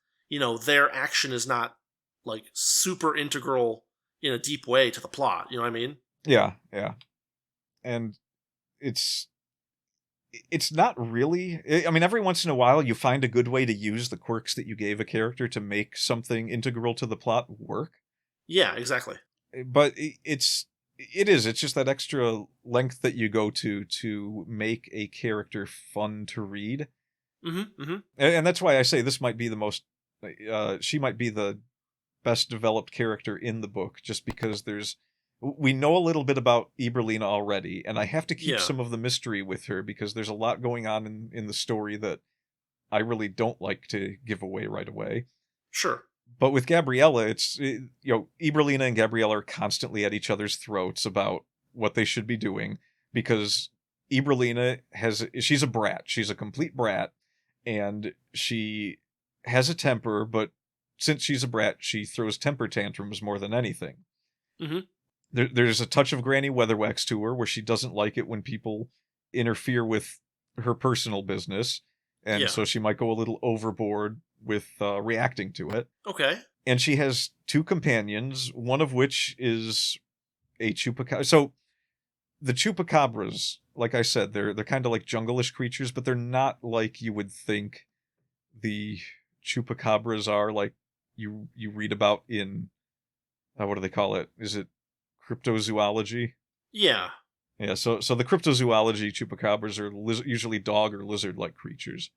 their action is not like super integral in a deep way to the plot. You know what I mean? Yeah, yeah. And it's not really, I mean, every once in a while you find a good way to use the quirks that you gave a character to make something integral to the plot work. Yeah, exactly. But it's just that extra length that you go to make a character fun to read. Mm-hmm, mm-hmm. And that's why I say this might be the most, she might be the best developed character in the book, just because we know a little bit about Ibralina already, and I have to keep some of the mystery with her because there's a lot going on in the story that I really don't like to give away right away. Sure. But with Gabriella, Ibralina and Gabriella are constantly at each other's throats about what they should be doing, because Ibralina she's a brat. She's a complete brat, and she has a temper, but since she's a brat, she throws temper tantrums more than anything. Mm-hmm. There's a touch of Granny Weatherwax to her, where she doesn't like it when people interfere with her personal business, and so she might go a little overboard with reacting to it. Okay. And she has two companions, one of which is a chupacabra. So the chupacabras, like I said, they're kind of like jungle-ish creatures, but they're not like you would think the chupacabras are, like you read about in what do they call it? Is it cryptozoology? Yeah. Yeah, so the cryptozoology chupacabras are usually dog or lizard-like creatures.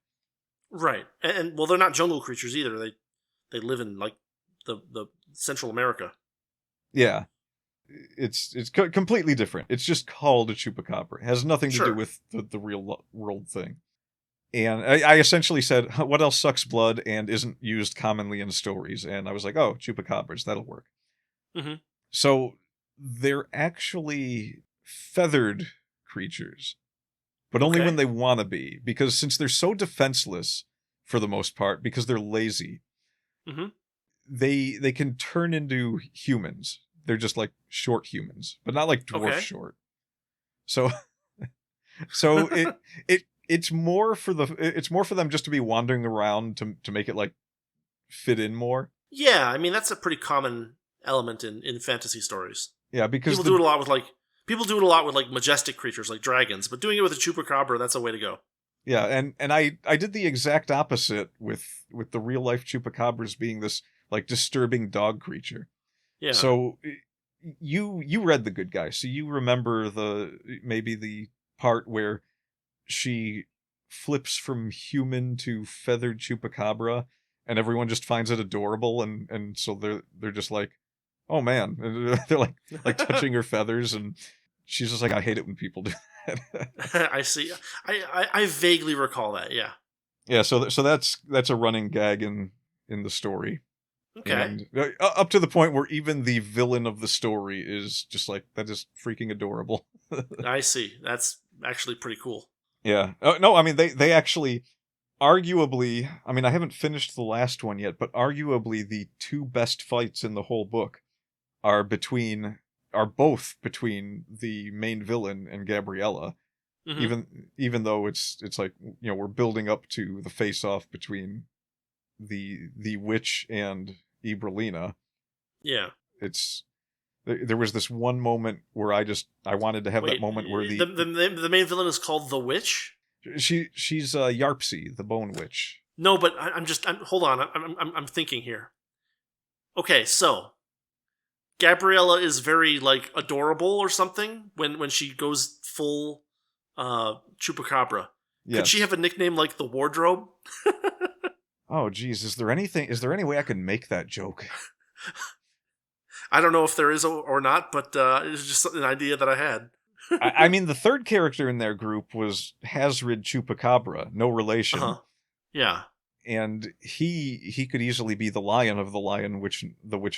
Right. And well, they're not jungle creatures either. They live in like the Central America. Yeah. It's completely different. It's just called a chupacabra. It has nothing to do with the real world thing. And I essentially said, what else sucks blood and isn't used commonly in stories? And I was like, oh, chupacabras, that'll work. Mm-hmm. So they're actually feathered creatures, but only when they want to be, because since they're so defenseless for the most part, because they're lazy, mm-hmm. they can turn into humans. They're just like short humans, but not like dwarf short. So it's more for them just to be wandering around to make it like fit in more. Yeah, I mean that's a pretty common element in fantasy stories. Yeah, because People do it a lot with like majestic creatures like dragons, but doing it with a chupacabra, that's a way to go. Yeah, and I did the exact opposite with the real life chupacabras being this like disturbing dog creature. Yeah. So you read The Good Guy, so you remember maybe the part where she flips from human to feathered chupacabra, and everyone just finds it adorable, and so they're just like, oh man, and they're like touching her feathers, and she's just like, I hate it when people do that. I see. I vaguely recall that. Yeah. Yeah, so that's a running gag in the story. Okay. And up to the point where even the villain of the story is just like, that is freaking adorable. I see. That's actually pretty cool. Yeah. No, I mean, they actually, arguably, I mean, I haven't finished the last one yet, but arguably the two best fights in the whole book are both between the main villain and Gabriella. Mm-hmm. Even though it's like, we're building up to the face-off between the witch and Ibralina. Yeah. There was this one moment where I wanted to have Wait, that moment where the main villain is called the Witch. She's Yarpsy, the Bone Witch. No, but hold on. I'm thinking here. Okay, so Gabriella is very like adorable or something when she goes full chupacabra. Yes. Could she have a nickname like the Wardrobe? Oh, geez, is there any way I can make that joke? I don't know if there is or not, but it's just an idea that I had. I mean, the third character in their group was Hazrid Chupacabra, no relation. Uh-huh. Yeah. And he could easily be the lion of the Witch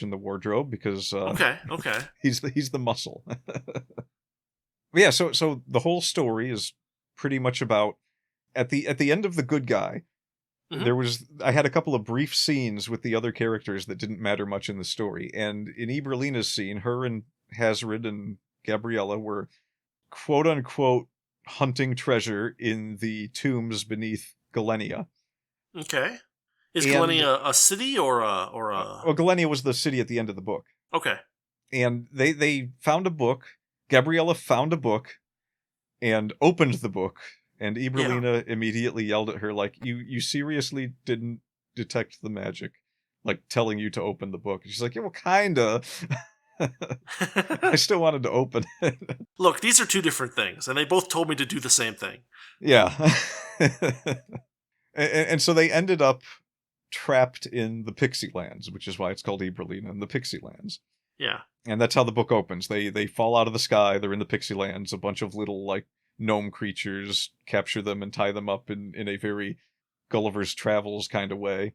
in the Wardrobe, because Okay. he's the muscle. Yeah, so the whole story is pretty much about at the end of The Good Guy. Mm-hmm. I had a couple of brief scenes with the other characters that didn't matter much in the story. And in Ibralina's scene, her and Hazrid and Gabriella were quote unquote hunting treasure in the tombs beneath Galenia. Okay. Is Galenia a city or a Well, Galenia was the city at the end of the book. Okay. And they found a book. Gabriella found a book and opened the book. And Ibralina immediately yelled at her, like, you seriously didn't detect the magic, like telling you to open the book. And she's like, yeah, well, kinda. I still wanted to open it. Look, these are two different things, and they both told me to do the same thing. Yeah. and so they ended up trapped in the Pixie Lands, which is why it's called Ibralina and the Pixie Lands. Yeah. And that's how the book opens. They fall out of the sky, they're in the Pixie Lands, a bunch of little, like, gnome creatures capture them and tie them up in a very Gulliver's Travels kind of way.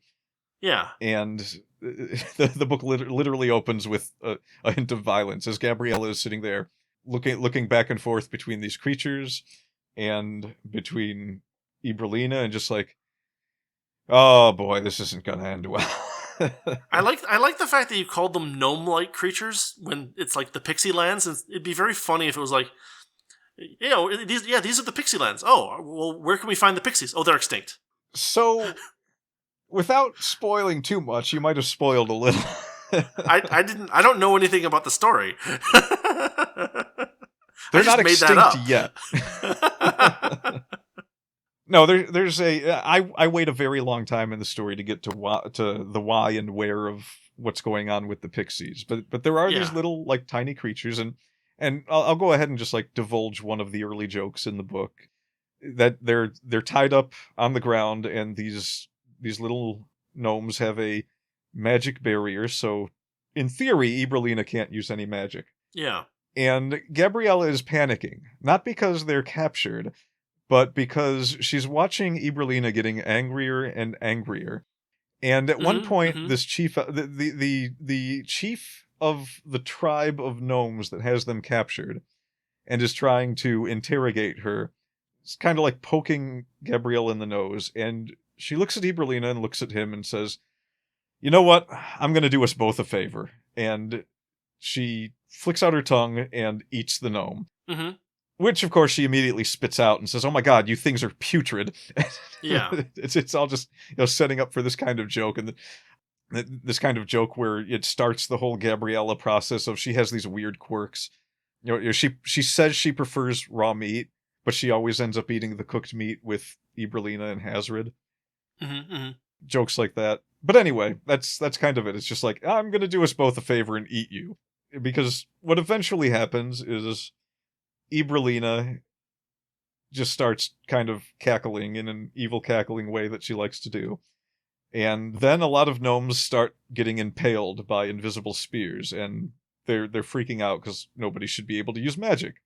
Yeah. And the book literally opens with a hint of violence as Gabriella is sitting there looking back and forth between these creatures and between Ibralina, and just like, oh boy, this isn't gonna end well. I like the fact that you called them gnome-like creatures when it's like the Pixie Lands. It'd be very funny if it was like, these are the Pixie Lands. Oh, well, where can we find the pixies? Oh, they're extinct. So, without spoiling too much, you might have spoiled a little. I don't know anything about the story. They're not extinct yet. No, there's I wait a very long time in the story to get to the why and where of what's going on with the pixies. But there are these little, like, tiny creatures, and I'll go ahead and just, like, divulge one of the early jokes in the book, that they're tied up on the ground, and these little gnomes have a magic barrier, so in theory Ibralina can't use any magic. Yeah. And Gabriella is panicking, not because they're captured, but because she's watching Ibralina getting angrier and angrier. And at one point, this chief, the chief of the tribe of gnomes that has them captured and is trying to interrogate her, it's kind of like poking Gabrielle in the nose. And she looks at Ibralina and looks at him and says, you know what? I'm going to do us both a favor. And she flicks out her tongue and eats the gnome. Mm-hmm. Which, of course, she immediately spits out and says, oh my god, you things are putrid. Yeah. It's all just, setting up for this kind of joke. And this kind of joke where it starts the whole Gabriella process of she has these weird quirks. She says she prefers raw meat, but she always ends up eating the cooked meat with Iberlina and Hazred. Mm-hmm, mm-hmm. Jokes like that. But anyway, that's kind of it. It's just like, I'm going to do us both a favor and eat you. Because what eventually happens is Iberlina just starts kind of cackling in an evil cackling way that she likes to do. And then a lot of gnomes start getting impaled by invisible spears, and they're freaking out because nobody should be able to use magic.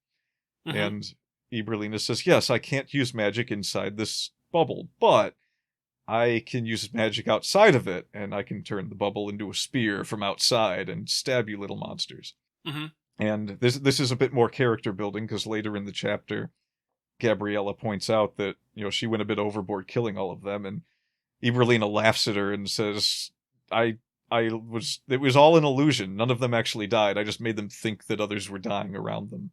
Mm-hmm. And Iberlina says, yes, I can't use magic inside this bubble, but I can use magic outside of it, and I can turn the bubble into a spear from outside and stab you little monsters. Mm-hmm. And this is a bit more character building, because later in the chapter, Gabriella points out that, she went a bit overboard killing all of them, and Iberlina laughs at her and says, it was all an illusion. None of them actually died. I just made them think that others were dying around them.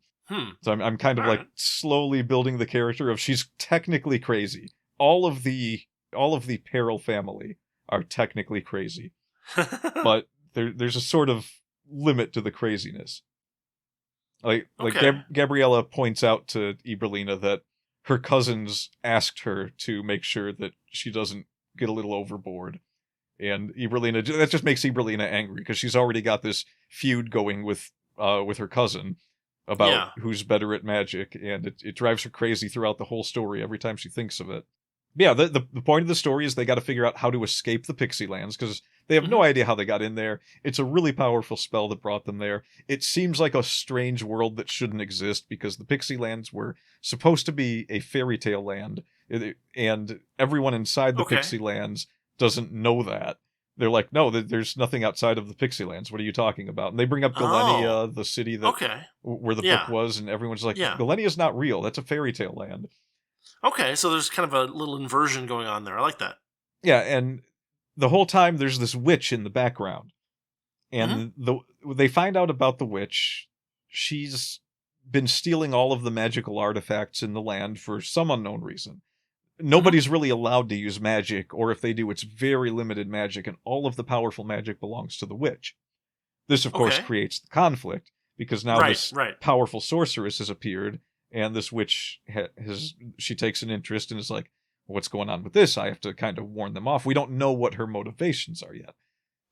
So I'm kind of like slowly building the character of she's technically crazy. All of the Peril family are technically crazy, but there's a sort of limit to the craziness. Like Gabriella points out to Iberlina that her cousins asked her to make sure that she doesn't get a little overboard, and Iberlina, that just makes Iberlina angry because she's already got this feud going with her cousin about who's better at magic, and it drives her crazy throughout the whole story every time she thinks of it. Yeah, the point of the story is they got to figure out how to escape the Pixie Lands, because they have no idea how they got in there. It's a really powerful spell that brought them there. It seems like a strange world that shouldn't exist, because the Pixie Lands were supposed to be a fairy tale land, and everyone inside the Pixie Lands doesn't know that. They're like, no, there's nothing outside of the Pixie Lands. What are you talking about? And they bring up Galenia, the city that where the book was, and everyone's like, Galenia's not real. That's a fairy tale land. Okay, so there's kind of a little inversion going on there. I like that. Yeah, and the whole time there's this witch in the background. And they find out about the witch. She's been stealing all of the magical artifacts in the land for some unknown reason. Nobody's really allowed to use magic, or if they do, it's very limited magic, and all of the powerful magic belongs to the witch. This, of course, creates the conflict, because now this powerful sorceress has appeared, and this witch she takes an interest and is like, what's going on with this? I have to kind of warn them off. We don't know what her motivations are yet.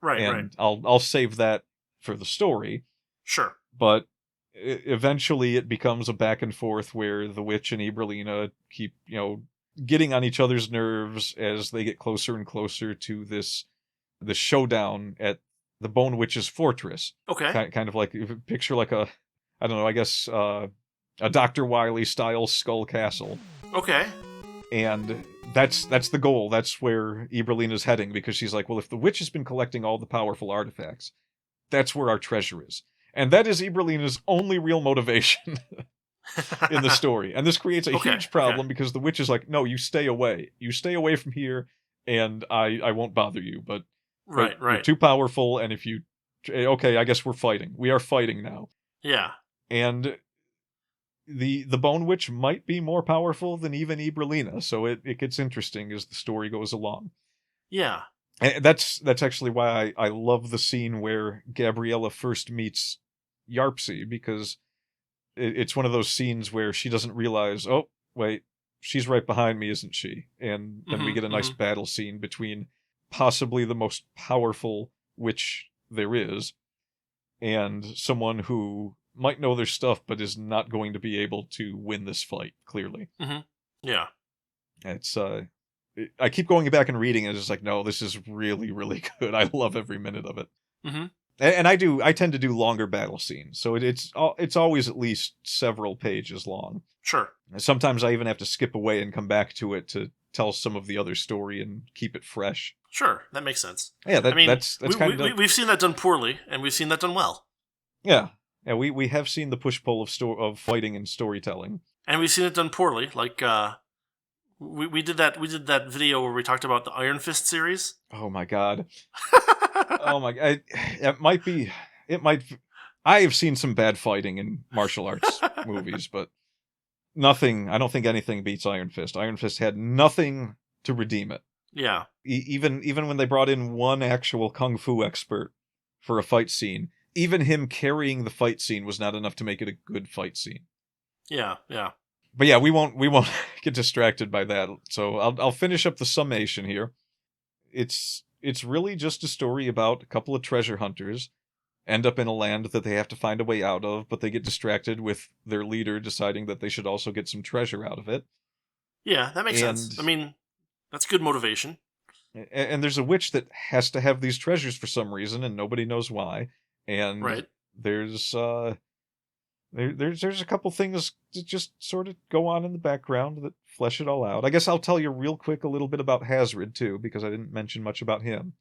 Right. I'll save that for the story. Sure. But eventually it becomes a back and forth where the witch and Iberlina keep, getting on each other's nerves as they get closer and closer to this showdown at the Bone Witch's fortress. Okay. Kind of like, picture like a, I don't know, I guess, a Dr. Wily style skull castle. Okay. And that's the goal. That's where Iberlina's heading, because she's like, well, if the witch has been collecting all the powerful artifacts, that's where our treasure is. And that is Iberlina's only real motivation in the story. And this creates a huge problem because the witch is like, no, you stay away. You stay away from here, and I won't bother you. But you're too powerful, and if you... Okay, I guess we're fighting. We are fighting now. Yeah. And the Bone Witch might be more powerful than even Iberlina, so it gets interesting as the story goes along. Yeah. And that's actually why I love the scene where Gabriella first meets Yarpsy, because it's one of those scenes where she doesn't realize, oh, wait, she's right behind me, isn't she? And then we get a nice battle scene between possibly the most powerful witch there is and someone who might know their stuff, but is not going to be able to win this fight, clearly. Yeah. It's, I keep going back and reading, and it's just like, no, this is really, really good. I love every minute of it. And I tend to do longer battle scenes, so it's always at least several pages long. Sure. Sometimes I even have to skip away and come back to it to tell some of the other story and keep it fresh. Sure, that makes sense. Yeah, that's kind of... We've seen that done poorly, and we've seen that done well. Yeah. Yeah, we have seen the push-pull of fighting and storytelling. And we've seen it done poorly, like, we did that video where we talked about the Iron Fist series. Oh my god. Oh my god. I have seen some bad fighting in martial arts movies, but I don't think anything beats Iron Fist. Iron Fist had nothing to redeem it. Yeah. Even when they brought in one actual kung fu expert for a fight scene, even him carrying the fight scene was not enough to make it a good fight scene. Yeah. But yeah, we won't get distracted by that. So I'll finish up the summation here. It's really just a story about a couple of treasure hunters end up in a land that they have to find a way out of, but they get distracted with their leader deciding that they should also get some treasure out of it. Yeah, that makes sense. I mean, that's good motivation. And there's a witch that has to have these treasures for some reason, and nobody knows why. And right. There's a couple things that just sort of go on in the background that flesh it all out. I guess I'll tell you real quick a little bit about Hazred too, because I didn't mention much about him.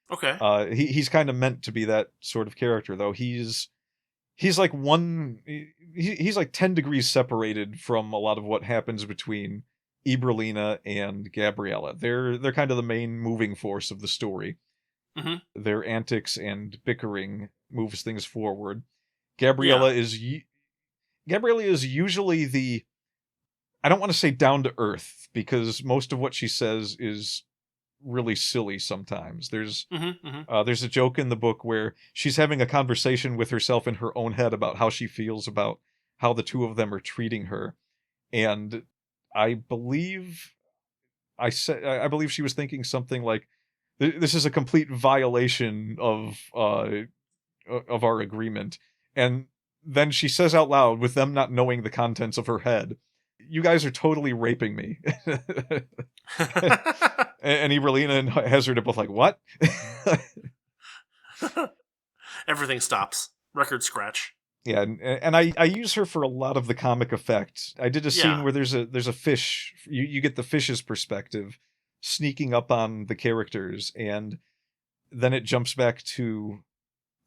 Okay. He's kind of meant to be that sort of character, though. He's like he's like 10 degrees separated from a lot of what happens between Ibralina and Gabriella. They're kind of the main moving force of the story. Mm-hmm. Their antics and bickering moves things forward. Gabriella is usually the, I don't want to say down to earth, because most of what she says is really silly sometimes. There's a joke in the book where she's having a conversation with herself in her own head about how she feels about how the two of them are treating her. And I believe she was thinking something like, this is a complete violation of our agreement. And then she says out loud, with them not knowing the contents of her head, "You guys are totally raping me." And Ibralina and Hazard are both like, "What?" Everything stops. Record scratch. Yeah, and I use her for a lot of the comic effect. I did a scene where there's a fish. You get the fish's perspective sneaking up on the characters, and then it jumps back to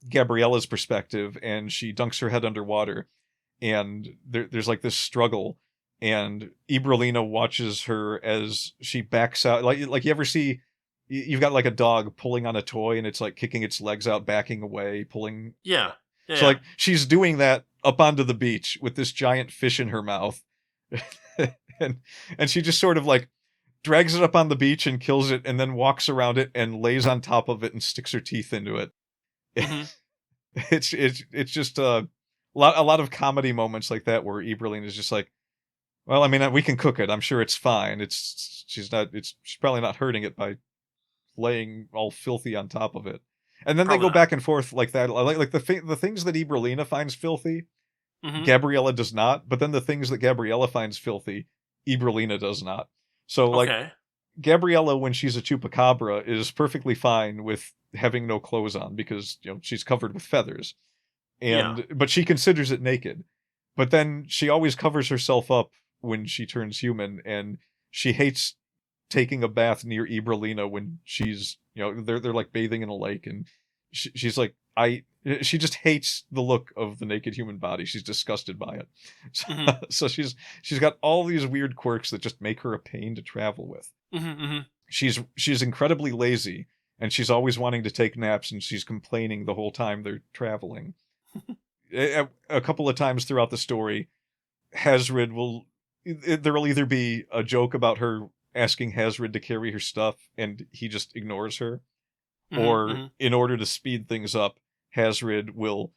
Gabriella's perspective, and she dunks her head underwater, and there's like this struggle, and Ibralina watches her as she backs out. Like you ever see, you've got like a dog pulling on a toy, and it's like kicking its legs out, backing away, pulling. Yeah. So like she's doing that up onto the beach with this giant fish in her mouth, and she just sort of like drags it up on the beach and kills it, and then walks around it and lays on top of it and sticks her teeth into it. Mm-hmm. It's just a lot of comedy moments like that where Ibralina is just like, well, I mean, we can cook it. I'm sure it's fine. She's probably not hurting it by laying all filthy on top of it. And then they go back and forth like that. Like the things that Ibralina finds filthy, Gabriella does not. But then the things that Gabriella finds filthy, Ibralina does not. So like Gabriella, when she's a chupacabra, is perfectly fine with having no clothes on because she's covered with feathers, but she considers it naked. But then she always covers herself up when she turns human, and she hates taking a bath near Ibralina when she's they're like bathing in a lake, and she's like she just hates the look of the naked human body. She's disgusted by it. So she's got all these weird quirks that just make her a pain to travel with. She's incredibly lazy, and she's always wanting to take naps, and she's complaining the whole time they're traveling. A couple of times throughout the story, Hazred there will either be a joke about her asking Hazred to carry her stuff, and he just ignores her, or in order to speed things up, Hazred will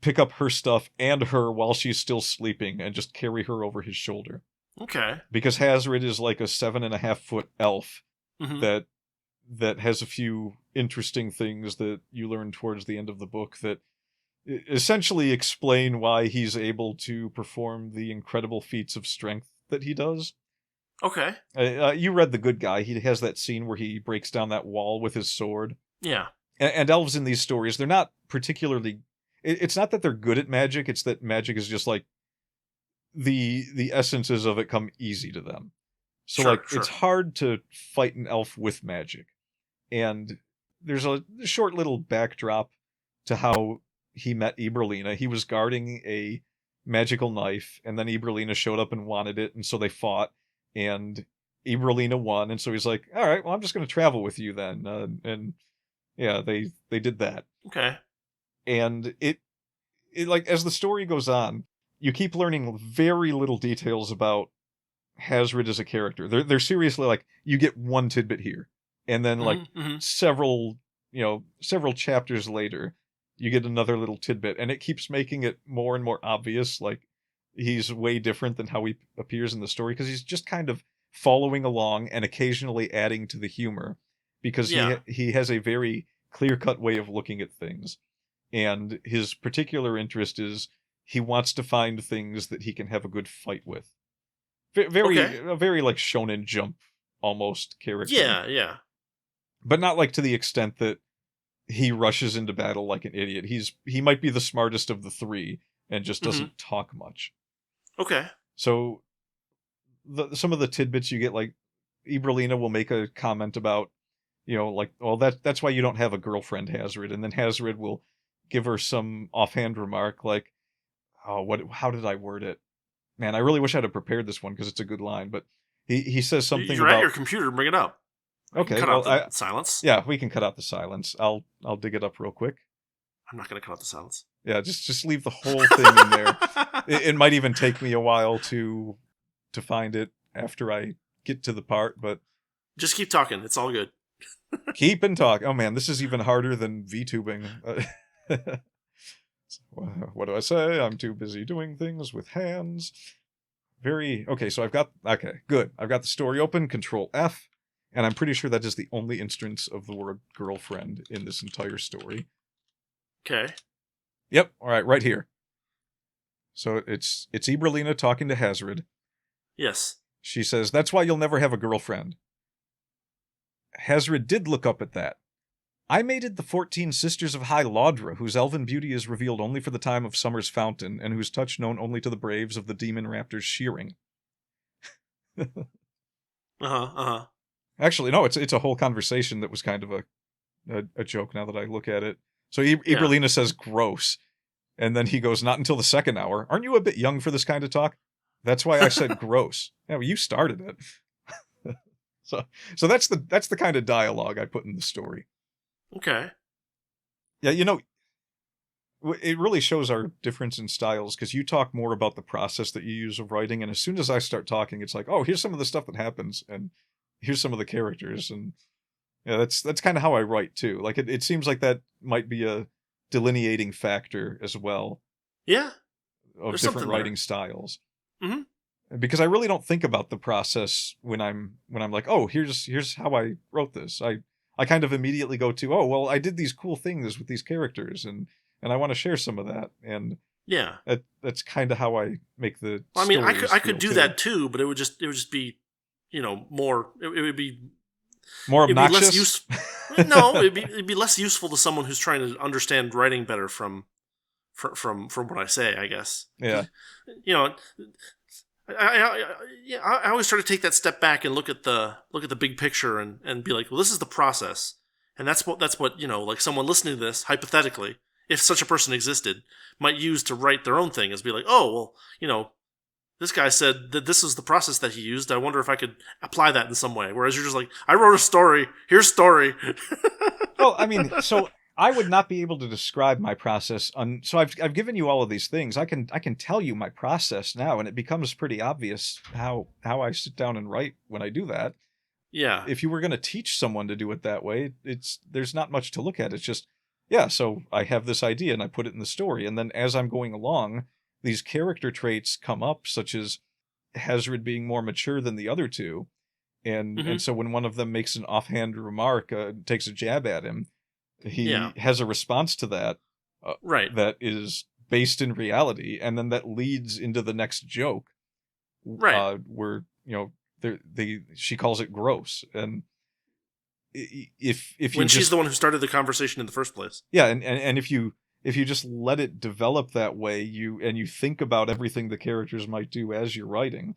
pick up her stuff and her while she's still sleeping and just carry her over his shoulder. Okay. Because Hazred is like a 7.5-foot elf that has a few interesting things that you learn towards the end of the book that essentially explain why he's able to perform the incredible feats of strength that he does. Okay. You read The Good Guy. He has that scene where he breaks down that wall with his sword. Yeah. And elves in these stories, they're not particularly... It's not that they're good at magic, it's that magic is just like... The essences of it come easy to them. So it's hard to fight an elf with magic. And there's a short little backdrop to how he met Ibralina. He was guarding a magical knife, and then Ibralina showed up and wanted it, and so they fought, and Ibralina won, and so he's like, all right, well, I'm just going to travel with you then. And yeah, they did that. Okay. And it like, as the story goes on, you keep learning very little details about Hazred as a character. They're seriously like, you get one tidbit here, And then like Mm-hmm. several chapters later, you get another little tidbit, and it keeps making it more and more obvious, like he's way different than how he appears in the story, because he's just kind of following along and occasionally adding to the humor, because Yeah. he has a very clear-cut way of looking at things. And his particular interest is he wants to find things that he can have a good fight with. A very like Shonen Jump almost character. Yeah. But not like to the extent that he rushes into battle like an idiot. He might be the smartest of the three and just doesn't talk much. Okay. So some of the tidbits you get, like Ibralina will make a comment about, like, well, that's why you don't have a girlfriend, Hazard. And then Hazard will give her some offhand remark like, how did I word it? Man, I really wish I'd have prepared this one because it's a good line. But he says something You're about... at your computer, bring it up. Okay, cut out the silence. Yeah, we can cut out the silence. I'll dig it up real quick. I'm not going to cut out the silence. Yeah, just leave the whole thing in there. It might even take me a while to find it after I get to the part, but... Just keep talking. It's all good. Keep and talk. Oh man, this is even harder than VTubing. What do I say? I'm too busy doing things with hands. Okay, so good. I've got the story open, Control F, and I'm pretty sure that is the only instance of the word girlfriend in this entire story. Okay. Yep, alright, right here. So it's Ibralina talking to Hazard. Yes. She says, "That's why you'll never have a girlfriend." Hazard did look up at that. "I mated the 14 sisters of High Laudra, whose elven beauty is revealed only for the time of summer's fountain, and whose touch known only to the braves of the demon raptor's shearing." Actually, no, it's a whole conversation that was kind of a joke now that I look at it. So Ibralina says gross, and then he goes, "Not until the second hour. Aren't you a bit young for this kind of talk? That's why I said gross." Yeah, well, you started it. So that's the kind of dialogue I put in the story. Okay. Yeah, it really shows our difference in styles, because you talk more about the process that you use of writing, and as soon as I start talking, it's like, oh, here's some of the stuff that happens, and here's some of the characters, and yeah, that's kind of how I write too. Like it seems like that might be a delineating factor as well. Yeah. Of There's different writing styles. Mm-hmm. Because I really don't think about the process when I'm like, oh, here's how I wrote this. I kind of immediately go to, oh, well, I did these cool things with these characters, and I want to share some of that. And yeah, that's kind of how I make the. Well, I mean, I could do that too, but it would just be, more. It would be more obnoxious. It'd be less no, it'd be less useful to someone who's trying to understand writing better from what I say, I guess. Yeah. I always try to take that step back and look at the big picture and be like, well, this is the process, and that's what like someone listening to this, hypothetically, if such a person existed, might use to write their own thing, is be like, oh, well, this guy said that this is the process that he used. I wonder if I could apply that in some way. Whereas you're just like, I wrote a story. Here's story. Well, I mean, so I would not be able to describe my process. So I've given you all of these things. I can tell you my process now, and it becomes pretty obvious how I sit down and write when I do that. Yeah. If you were going to teach someone to do it that way, there's not much to look at. It's just, yeah, so I have this idea and I put it in the story, and then as I'm going along, these character traits come up, such as Hazard being more mature than the other two, and so when one of them makes an offhand remark, takes a jab at him, he has a response to that, right? That is based in reality, and then that leads into the next joke, right? Where she calls it gross, and if when she's the one who started the conversation in the first place, yeah, and if you just let it develop that way, you think about everything the characters might do as you're writing,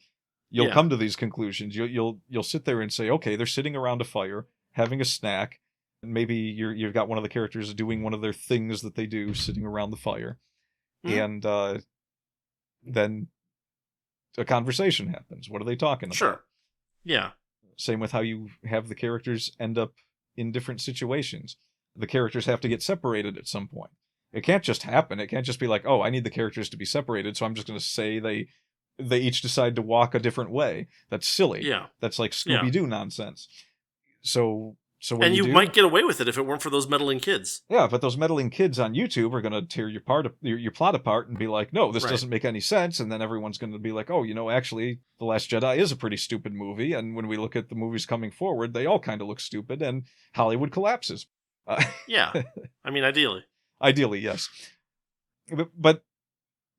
you'll come to these conclusions. You'll sit there and say, okay, they're sitting around a fire having a snack. Maybe you've got one of the characters doing one of their things that they do sitting around the fire. And then a conversation happens. What are they talking about? Sure. Yeah. Same with how you have the characters end up in different situations. The characters have to get separated at some point. It can't just happen. It can't just be like, oh, I need the characters to be separated, so I'm just going to say they each decide to walk a different way. That's silly. Yeah. That's like Scooby-Doo nonsense. So So what and you do? might get away with it if it weren't for those meddling kids. Yeah, but those meddling kids on YouTube are going to tear your plot apart and be like, no, this doesn't make any sense. And then everyone's going to be like, oh, actually, The Last Jedi is a pretty stupid movie. And when we look at the movies coming forward, they all kind of look stupid and Hollywood collapses. Yeah. I mean, ideally. Ideally, yes. But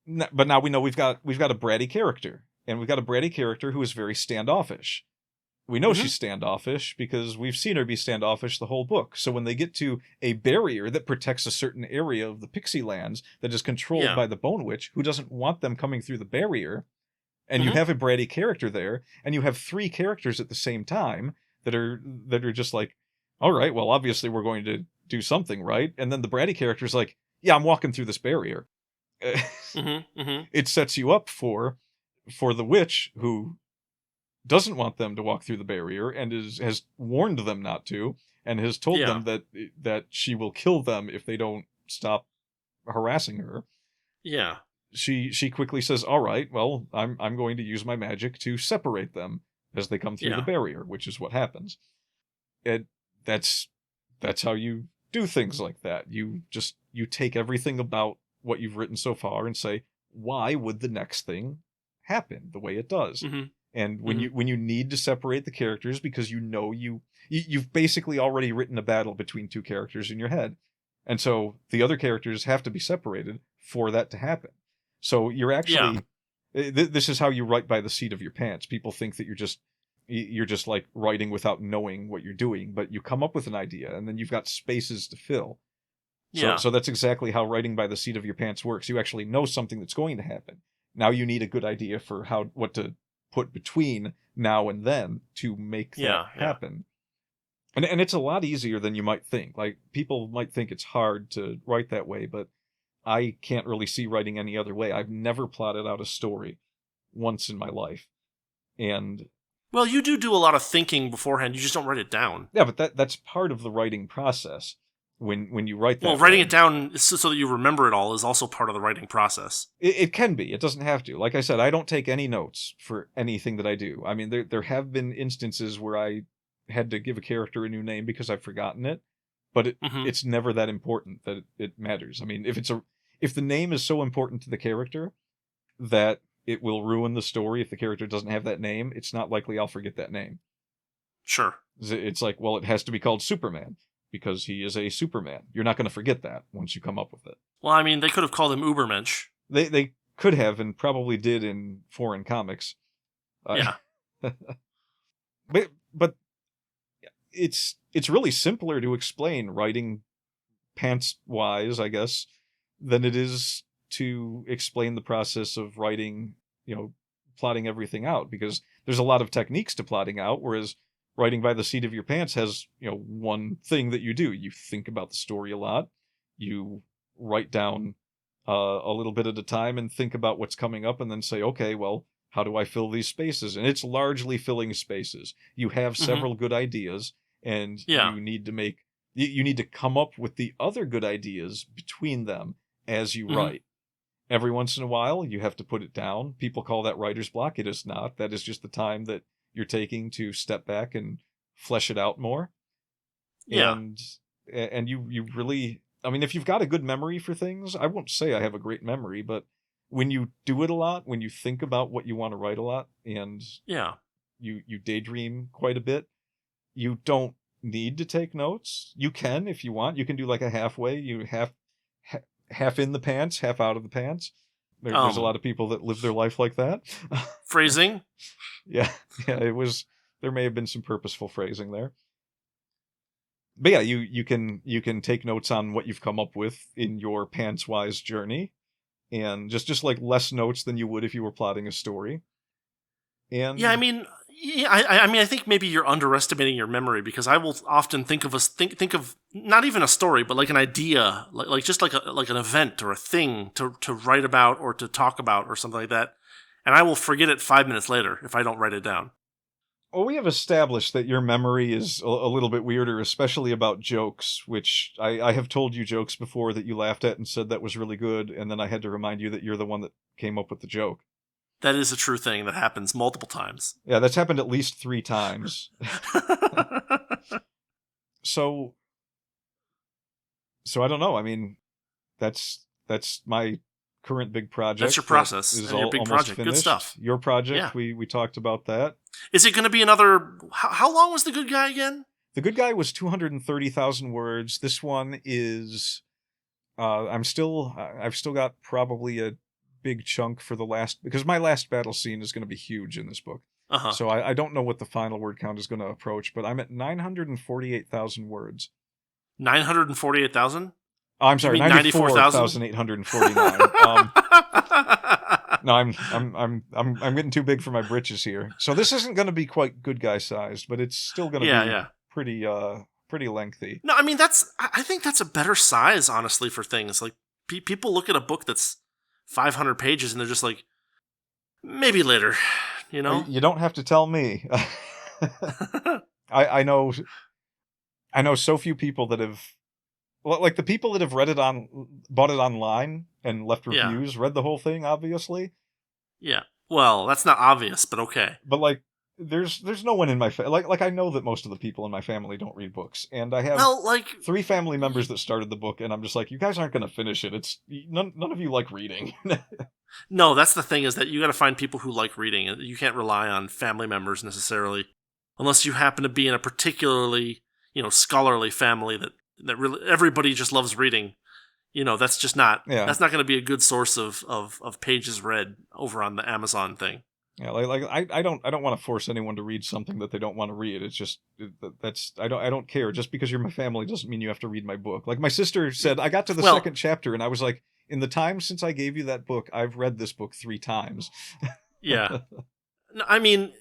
now we know we've got a bratty character. And we've got a bratty character who is very standoffish. We know she's standoffish because we've seen her be standoffish the whole book. So when they get to a barrier that protects a certain area of the Pixie Lands that is controlled by the Bone Witch, who doesn't want them coming through the barrier, and you have a bratty character there, and you have 3 characters at the same time that are just like, all right, well, obviously we're going to do something, right? And then the bratty character's like, yeah, I'm walking through this barrier. It sets you up for the witch who doesn't want them to walk through the barrier and has warned them not to and has told them that she will kill them if they don't stop harassing her. Yeah. She quickly says, all right, well, I'm going to use my magic to separate them as they come through the barrier, which is what happens. And that's how you do things like that. You take everything about what you've written so far and say, why would the next thing happen the way it does? And when you need to separate the characters because you've basically already written a battle between 2 characters in your head. And so the other characters have to be separated for that to happen. So you're actually this is how you write by the seat of your pants. People think that you're just like writing without knowing what you're doing, but you come up with an idea and then you've got spaces to fill. So that's exactly how writing by the seat of your pants works. You actually know something that's going to happen. Now you need a good idea for what to put between now and then to make that happen. And it's a lot easier than you might think. Like, people might think it's hard to write that way, but I can't really see writing any other way. I've never plotted out a story once in my life. And well, you do a lot of thinking beforehand. You just don't write it down. Yeah, but that's part of the writing process. When you write that well, writing it down so that you remember it all is also part of the writing process. It can be. It doesn't have to. Like I said, I don't take any notes for anything that I do. I mean, there have been instances where I had to give a character a new name because I've forgotten it, but it's never that important that it matters. I mean, if the name is so important to the character that it will ruin the story if the character doesn't have that name, it's not likely I'll forget that name. Sure. It's like, well, it has to be called Superman, because he is a Superman. You're not going to forget that once you come up with it. Well, I mean, they could have called him Ubermensch. They could have, and probably did in foreign comics. Yeah. But it's really simpler to explain writing pants-wise, I guess, than it is to explain the process of writing, plotting everything out, because there's a lot of techniques to plotting out, whereas writing by the seat of your pants has, one thing that you do. You think about the story a lot. You write down a little bit at a time and think about what's coming up and then say, okay, well, how do I fill these spaces? And it's largely filling spaces. You have several good ideas, and you need to come up with the other good ideas between them as you write. Every once in a while, you have to put it down. People call that writer's block. It is not. That is just the time that you're taking to step back and flesh it out more. Yeah. And you really, I mean, if you've got a good memory for things, I won't say I have a great memory, but when you do it a lot, when you think about what you want to write a lot, and you daydream quite a bit, you don't need to take notes. You can, if you want. You can do like a halfway. You half in the pants, half out of the pants. There's a lot of people that live their life like that. Phrasing? Yeah, there may have been some purposeful phrasing there. But yeah, you can take notes on what you've come up with in your pants-wise journey, and just like less notes than you would if you were plotting a story. And yeah, I mean, I think maybe you're underestimating your memory, because I will often think of not even a story, but like an idea, like just like an event or a thing to write about or to talk about or something like that, and I will forget it 5 minutes later if I don't write it down. Well, we have established that your memory is a little bit weirder, especially about jokes, which I have told you jokes before that you laughed at and said that was really good, and then I had to remind you that you're the one that came up with the joke. That is a true thing that happens multiple times. Yeah, that's happened at least 3 times. So I don't know. I mean, that's my current big project. That's your process. Is your big almost project. finished. Good stuff. Your project, Yeah. we talked about that. Is it going to be another? How long was The Good Guy again? The Good Guy was 230,000 words. This one is. I've still got probably a big chunk for the last, because my last battle scene is going to be huge in this book. Uh-huh. So I don't know what the final word count is going to approach, but I'm at 948,000 words. 948,000? I'm sorry, 94,849. No, I'm getting too big for my britches here. So this isn't going to be quite Good Guy sized, but it's still going to be pretty lengthy. No, I mean I think that's a better size, honestly, for things like people look at a book that's 500 pages and they're just like, maybe later, you know. You don't have to tell me. I know so few people that have, like, the people that have bought it online and left reviews, read the whole thing, obviously. Yeah. Well, that's not obvious, but okay. But like, there's no one in my like I know that most of the people in my family don't read books, and I have 3 family members that started the book, and I'm just like, you guys aren't going to finish it. It's none of you like reading. No, that's the thing, is that you got to find people who like reading. You can't rely on family members necessarily, unless you happen to be in a particularly, scholarly family that really everybody just loves reading. That's just not that's not going to be a good source of pages read over on the Amazon thing. Yeah, I don't want to force anyone to read something that they don't want to read. It's just I don't care. Just because you're my family doesn't mean you have to read my book. Like, my sister said, I got to the second chapter and I was like, in the time since I gave you that book, I've read this book 3 times. Yeah. I mean,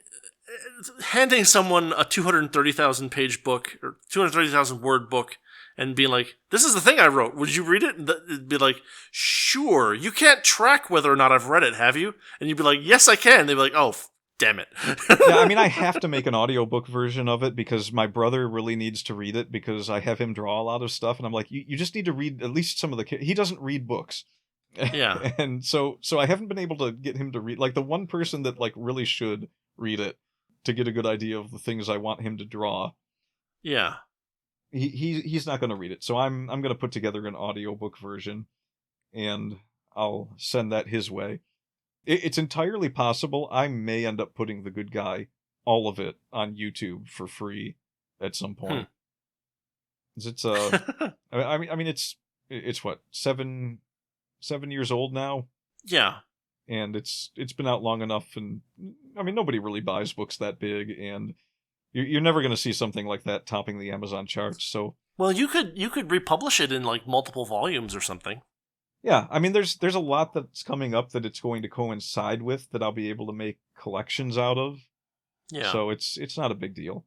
handing someone a 230,000 page book or 230,000 word book and being like, this is the thing I wrote, would you read it? And it'd be like, sure. You can't track whether or not I've read it, have you? And you'd be like, yes, I can. They'd be like, oh, damn it. Yeah, I mean, I have to make an audiobook version of it because my brother really needs to read it because I have him draw a lot of stuff. And I'm like, you just need to read at least some of he doesn't read books. Yeah. And so I haven't been able to get him to read. Like, the one person that like really should read it to get a good idea of the things I want him to draw. Yeah. He's not going to read it. So I'm going to put together an audiobook version and I'll send that his way. It's entirely possible I may end up putting The Good Guy, all of it, on YouTube for free at some point. It's I mean it's what, 7 years old now? Yeah. And it's been out long enough, and I mean, nobody really buys books that big, and you're never going to see something like that topping the Amazon charts. So, well, you could republish it in like multiple volumes or something. Yeah, I mean, there's a lot that's coming up that it's going to coincide with that I'll be able to make collections out of. Yeah. So it's not a big deal.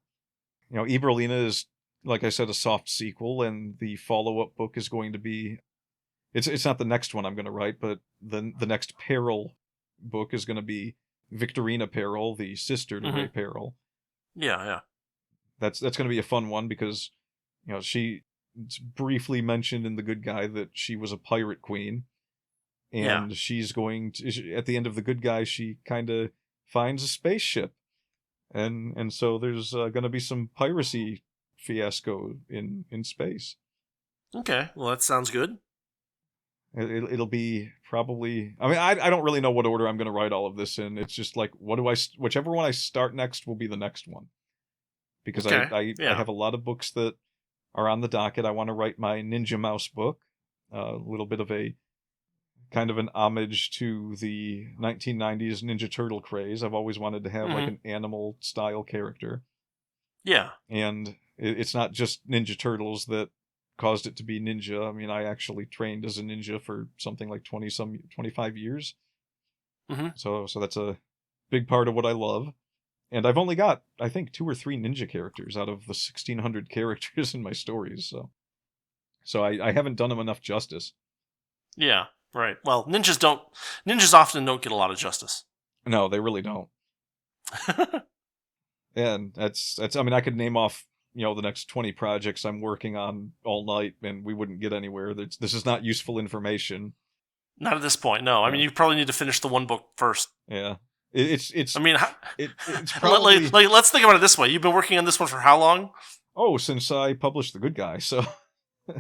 Iberlina is, like I said, a soft sequel, and the follow-up book is going to be. It's not the next one I'm going to write, but the next Peril book is going to be Victorina Peril, the sister to Ray Peril. Yeah. That's going to be a fun one because, it's briefly mentioned in The Good Guy that she was a pirate queen, and she's going to, at the end of The Good Guy, she kind of finds a spaceship, and so there's going to be some piracy fiasco in space. Okay, well, that sounds good. It'll be probably, I mean, I don't really know what order I'm going to write all of this in. It's just like, whichever one I start next will be the next one. Because I have a lot of books that are on the docket. I want to write my Ninja Mouse book, a little bit of a kind of an homage to the 1990s Ninja Turtle craze. I've always wanted to have like an animal style character. Yeah. And it's not just Ninja Turtles that caused it to be ninja. I mean, I actually trained as a ninja for something like 25 years. So that's a big part of what I love. And I've only got, I think, 2 or 3 ninja characters out of the 1,600 characters in my stories. So I haven't done them enough justice. Yeah, right. Well, ninjas often don't get a lot of justice. No, they really don't. And that's, I mean, I could name off, the next 20 projects I'm working on all night, and we wouldn't get anywhere. This is not useful information. Not at this point, no. I mean, you probably need to finish the one book first. Yeah. It's. I mean, it's probably... let's think about it this way. You've been working on this one for how long? Oh, since I published The Good Guy, so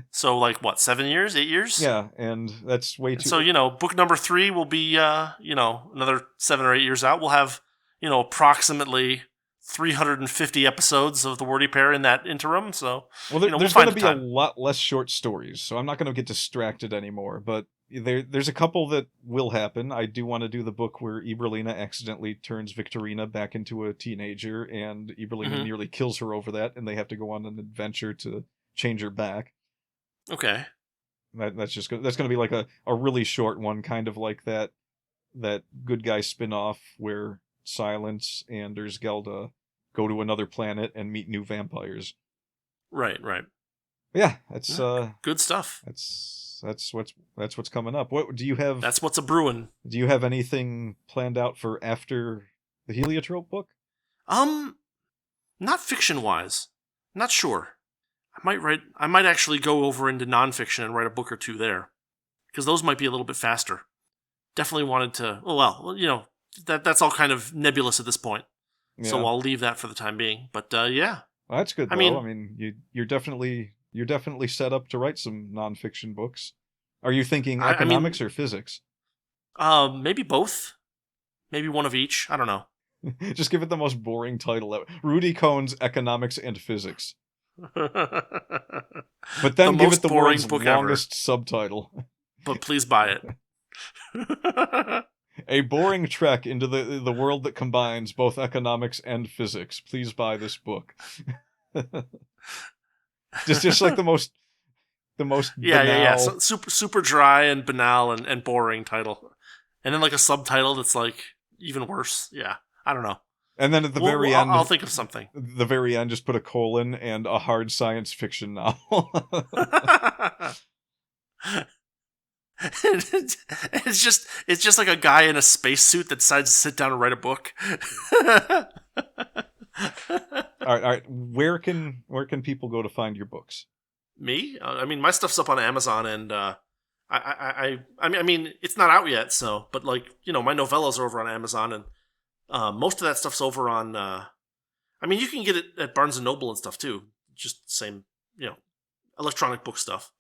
So, like, what, 7 years, 8 years? yeah, and that's way And too. so, book number 3 will be, another 7 or 8 years out. We'll have, approximately 350 episodes of the Wordy Pair in that interim. So, Well, we'll there's find going to the be a time. lot less short stories, so I'm not going to get distracted anymore. But there's a couple that will happen. I do want to do the book where Eberlina accidentally turns Victorina back into a teenager, and Eberlina Mhm. nearly kills her over that, and they have to go on an adventure to change her back. Okay. That's going to be like a really short one, kind of like that Good Guy spin-off where Silence and Erzgelda go to another planet and meet new vampires. Right. Yeah, that's Good stuff. that's what's coming up. What do you have? That's what's a brewing. Do you have anything planned out for after the Heliotrope book? Not fiction-wise. Not sure. I might actually go over into nonfiction and write a book or two there. Because those might be a little bit faster. Definitely wanted to, that's all kind of nebulous at this point. Yeah. So I'll leave that for the time being. But yeah. Well, that's good though. I I mean, mean, you're definitely set up to write some nonfiction books. Are you thinking I mean- economics or physics? maybe both. Maybe one of each. I don't know. Just give it the most boring title ever. Rudy Cohn's Economics and Physics. But then The give most it the boring world's book ever. longest subtitle. But please buy it. A boring trek into the world that combines both economics and physics. Please buy this book. just like the most Yeah. banal. So super dry and banal and boring title. And then like a subtitle that's like even worse. Yeah. I don't know. And then at the very end, I'll think of something. the very end, just put a colon and a hard science fiction novel. It's just like a guy in a spacesuit that decides to sit down and write a book. All right. Where can people go to find your books? Me? I mean, my stuff's up on Amazon, and I mean, it's not out yet. So, but like my novellas are over on Amazon, and most of that stuff's over on. I mean, you can get it at Barnes and Noble and stuff too. Just the same, electronic book stuff.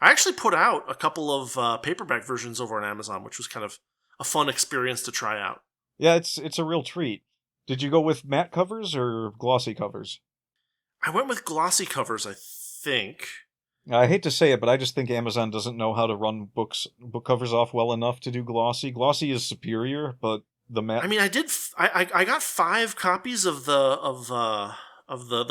I actually put out a couple of paperback versions over on Amazon, which was kind of a fun experience to try out. Yeah, it's a real treat. Did you go with matte covers or glossy covers? I went with glossy covers, I think. I hate to say it, but I just think Amazon doesn't know how to run book covers off well enough to do glossy. Glossy is superior, but the matte. I mean, I did. I got 5 copies of the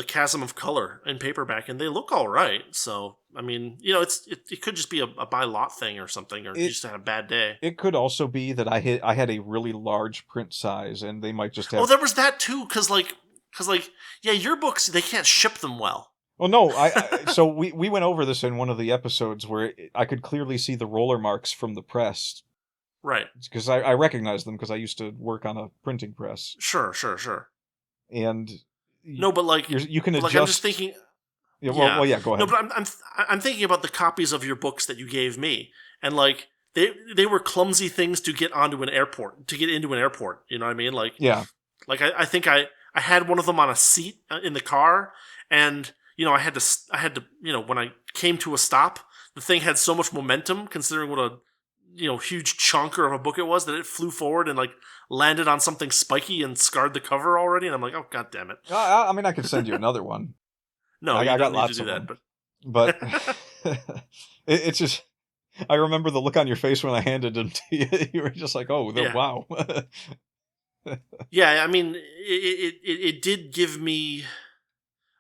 Chasm of Color in paperback, and they look all right. So, I mean, it could just be a buy lot thing or something, or you just had a bad day. It could also be that I had a really large print size, and they might just have. Oh, there was that too, because your books, they can't ship them well. Well, no, so we went over this in one of the episodes where I could clearly see the roller marks from the press. Right. Because I recognize them because I used to work on a printing press. Sure. And no, but like you can adjust. Like I'm just thinking. Yeah, well, yeah, go ahead. No, but I'm thinking about the copies of your books that you gave me, and like they were clumsy things to get onto an airport, to get into an airport. You know what I mean? Like yeah, like I think I had one of them on a seat in the car, and I had to when I came to a stop, the thing had so much momentum considering what a huge chunker of a book it was that it flew forward and like landed on something spiky and scarred the cover already, and I'm like, oh god damn it. I mean, I could send you another one. No, I you got don't need lots to do of that, them. But it's just, I remember the look on your face when I handed them to you. You were just like, oh, Yeah. wow. Yeah, I mean, it did give me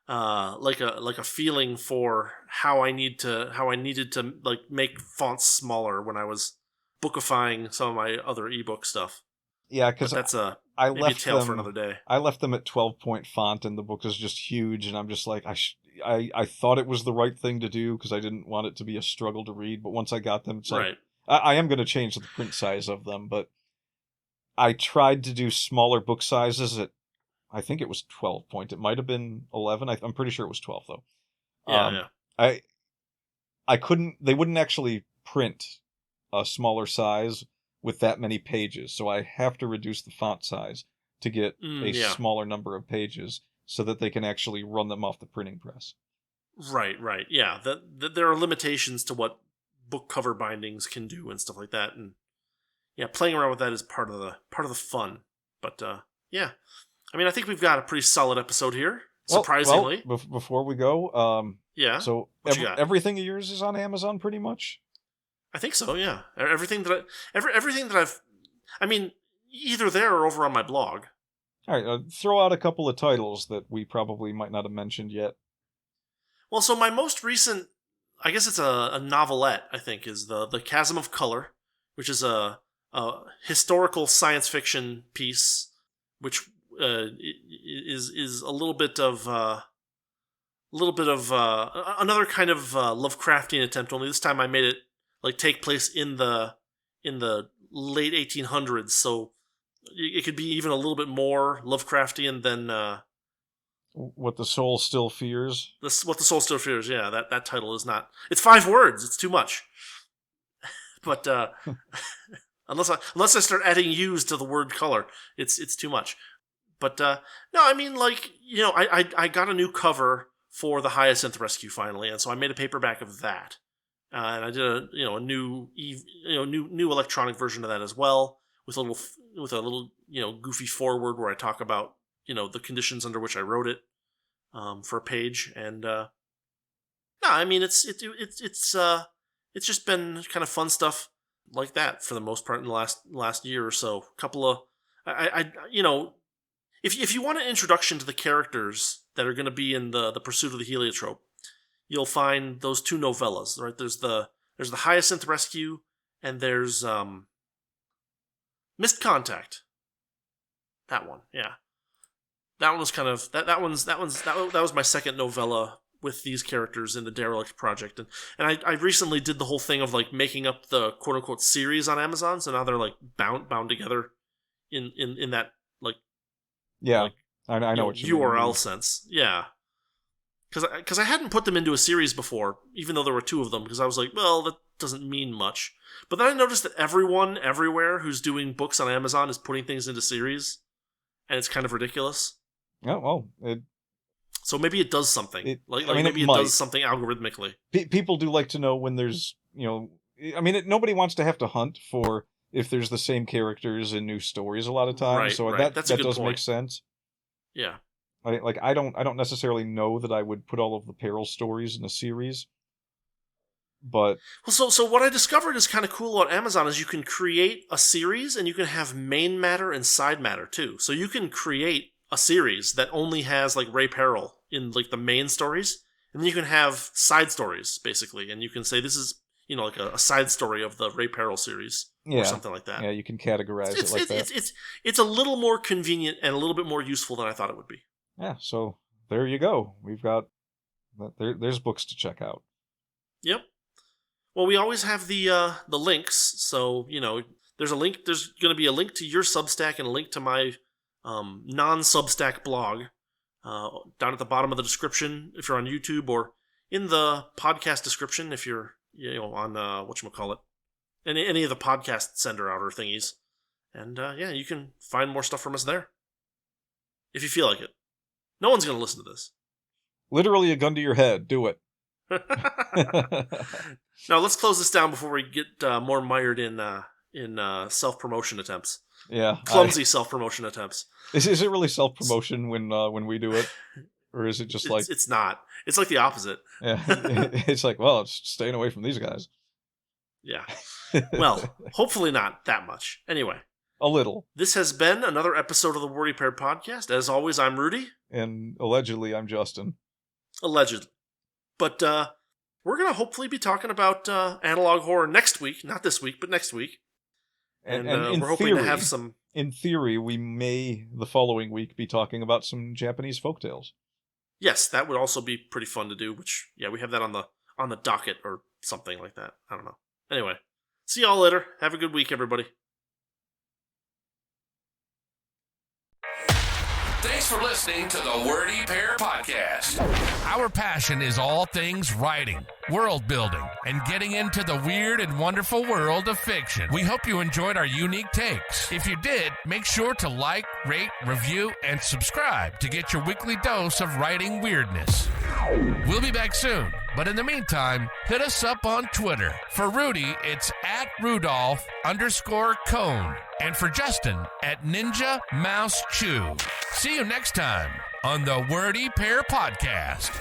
like a feeling for how I needed to like make fonts smaller when I was bookifying some of my other ebook stuff. Yeah, But because that's I maybe a left tale them for another day. I left them at 12-point font, and the book is just huge, and I'm just like, I thought it was the right thing to do because I didn't want it to be a struggle to read. But once I got them, it's Right. like I am going to change the print size of them, but I tried to do smaller book sizes at, I think it was 12-point. It might have been 11. I'm pretty sure it was 12 though. Yeah. I couldn't. They wouldn't actually print a smaller size with that many pages, so I have to reduce the font size to get a Yeah. smaller number of pages. so that they can actually run them off the printing press. Right. Yeah, there are limitations to what book cover bindings can do and stuff like that, and yeah, playing around with that is part of the fun. But yeah, I mean, I think we've got a pretty solid episode here. Surprisingly. Well, before we go, yeah. So everything of yours is on Amazon, pretty much. I think so. Yeah, everything that I've, I mean, either there or over on my blog. All right, throw out a couple of titles that we probably might not have mentioned yet. Well, so my most recent, I guess it's a novelette, I think, is the Chasm of Color, which is a historical science fiction piece, which is a little bit of another kind of Lovecraftian attempt. Only this time I made it like take place in the late 1800s, so it could be even a little bit more Lovecraftian than What the Soul Still Fears. What the Soul Still Fears. Yeah, that title is not. It's 5 words. It's too much. But unless I start adding "use" to the word color, it's too much. But no, I mean, like, you know, I got a new cover for the Hyacinth Rescue finally, and so I made a paperback of that, and I did a new electronic version of that as well, with a little goofy foreword where I talk about the conditions under which I wrote it for a page, and no, I mean it's just been kind of fun stuff like that for the most part in the last year or so. A couple of If you want an introduction to the characters that are going to be in the Pursuit of the Heliotrope, you'll find those 2 novellas, right? There's the Hyacinth Rescue, and there's Missed Contact. That one, yeah. That one was kind of that was my second novella with these characters in the Derelict project, and I recently did the whole thing of like making up the quote unquote series on Amazon, so now they're like bound together in that like. Yeah, like, I know what you mean. URL sense. Yeah. Because I hadn't put them into a series before, even though there were 2 of them, because I was like, well, that doesn't mean much. But then I noticed that everyone, everywhere, who's doing books on Amazon is putting things into series, and it's kind of ridiculous. Oh, well. So maybe it does something. Maybe it does something algorithmically. People do like to know when there's, nobody wants to have to hunt for if there's the same characters in new stories a lot of times, right, so right. that does point. make sense. Yeah. I don't necessarily know that I would put all of the Peril stories in a series, but well, so what I discovered is kind of cool about Amazon is you can create a series and you can have main matter and side matter too. So you can create a series that only has like Ray Peril in like the main stories, and then you can have side stories basically, and you can say this is like a side story of the Ray Peril series. Yeah. Or something like that. Yeah, you can categorize it like that. It's a little more convenient and a little bit more useful than I thought it would be. Yeah, so there you go. We've got there's books to check out. Yep. Well, we always have the links, so there's a link. There's going to be a link to your Substack and a link to my non-Substack blog down at the bottom of the description if you're on YouTube, or in the podcast description if you're on whatchamacallit. Any of the podcast sender outer thingies. And yeah, you can find more stuff from us there. If you feel like it. No one's going to listen to this. Literally a gun to your head. Do it. Now let's close this down before we get more mired in self-promotion attempts. Yeah. Clumsy self-promotion attempts. Is it really self-promotion when we do it? Or is it just It's not. It's like the opposite. Yeah. It's like, well, it's staying away from these guys. Yeah. Well, hopefully not that much. Anyway. A little. This has been another episode of the Wordy Pair Podcast. As always, I'm Rudy. And allegedly, I'm Justin. Allegedly. But we're going to hopefully be talking about analog horror next week. Not this week, but next week. And we're hoping to have some... In theory, we may, the following week, be talking about some Japanese folktales. Yes, that would also be pretty fun to do, which, yeah, we have that on the docket or something like that. I don't know. Anyway, see y'all later. Have a good week, everybody. Thanks for listening to the Wordy Pair Podcast. Our passion is all things writing, world building, and getting into the weird and wonderful world of fiction. We hope you enjoyed our unique takes. If you did, make sure to like, rate, review, and subscribe to get your weekly dose of writing weirdness. We'll be back soon, but in the meantime, hit us up on Twitter. For Rudy, it's @Rudolph_Cone. And for Justin, @Ninja Mouse Chew. See you next time on the Wordy Pair Podcast.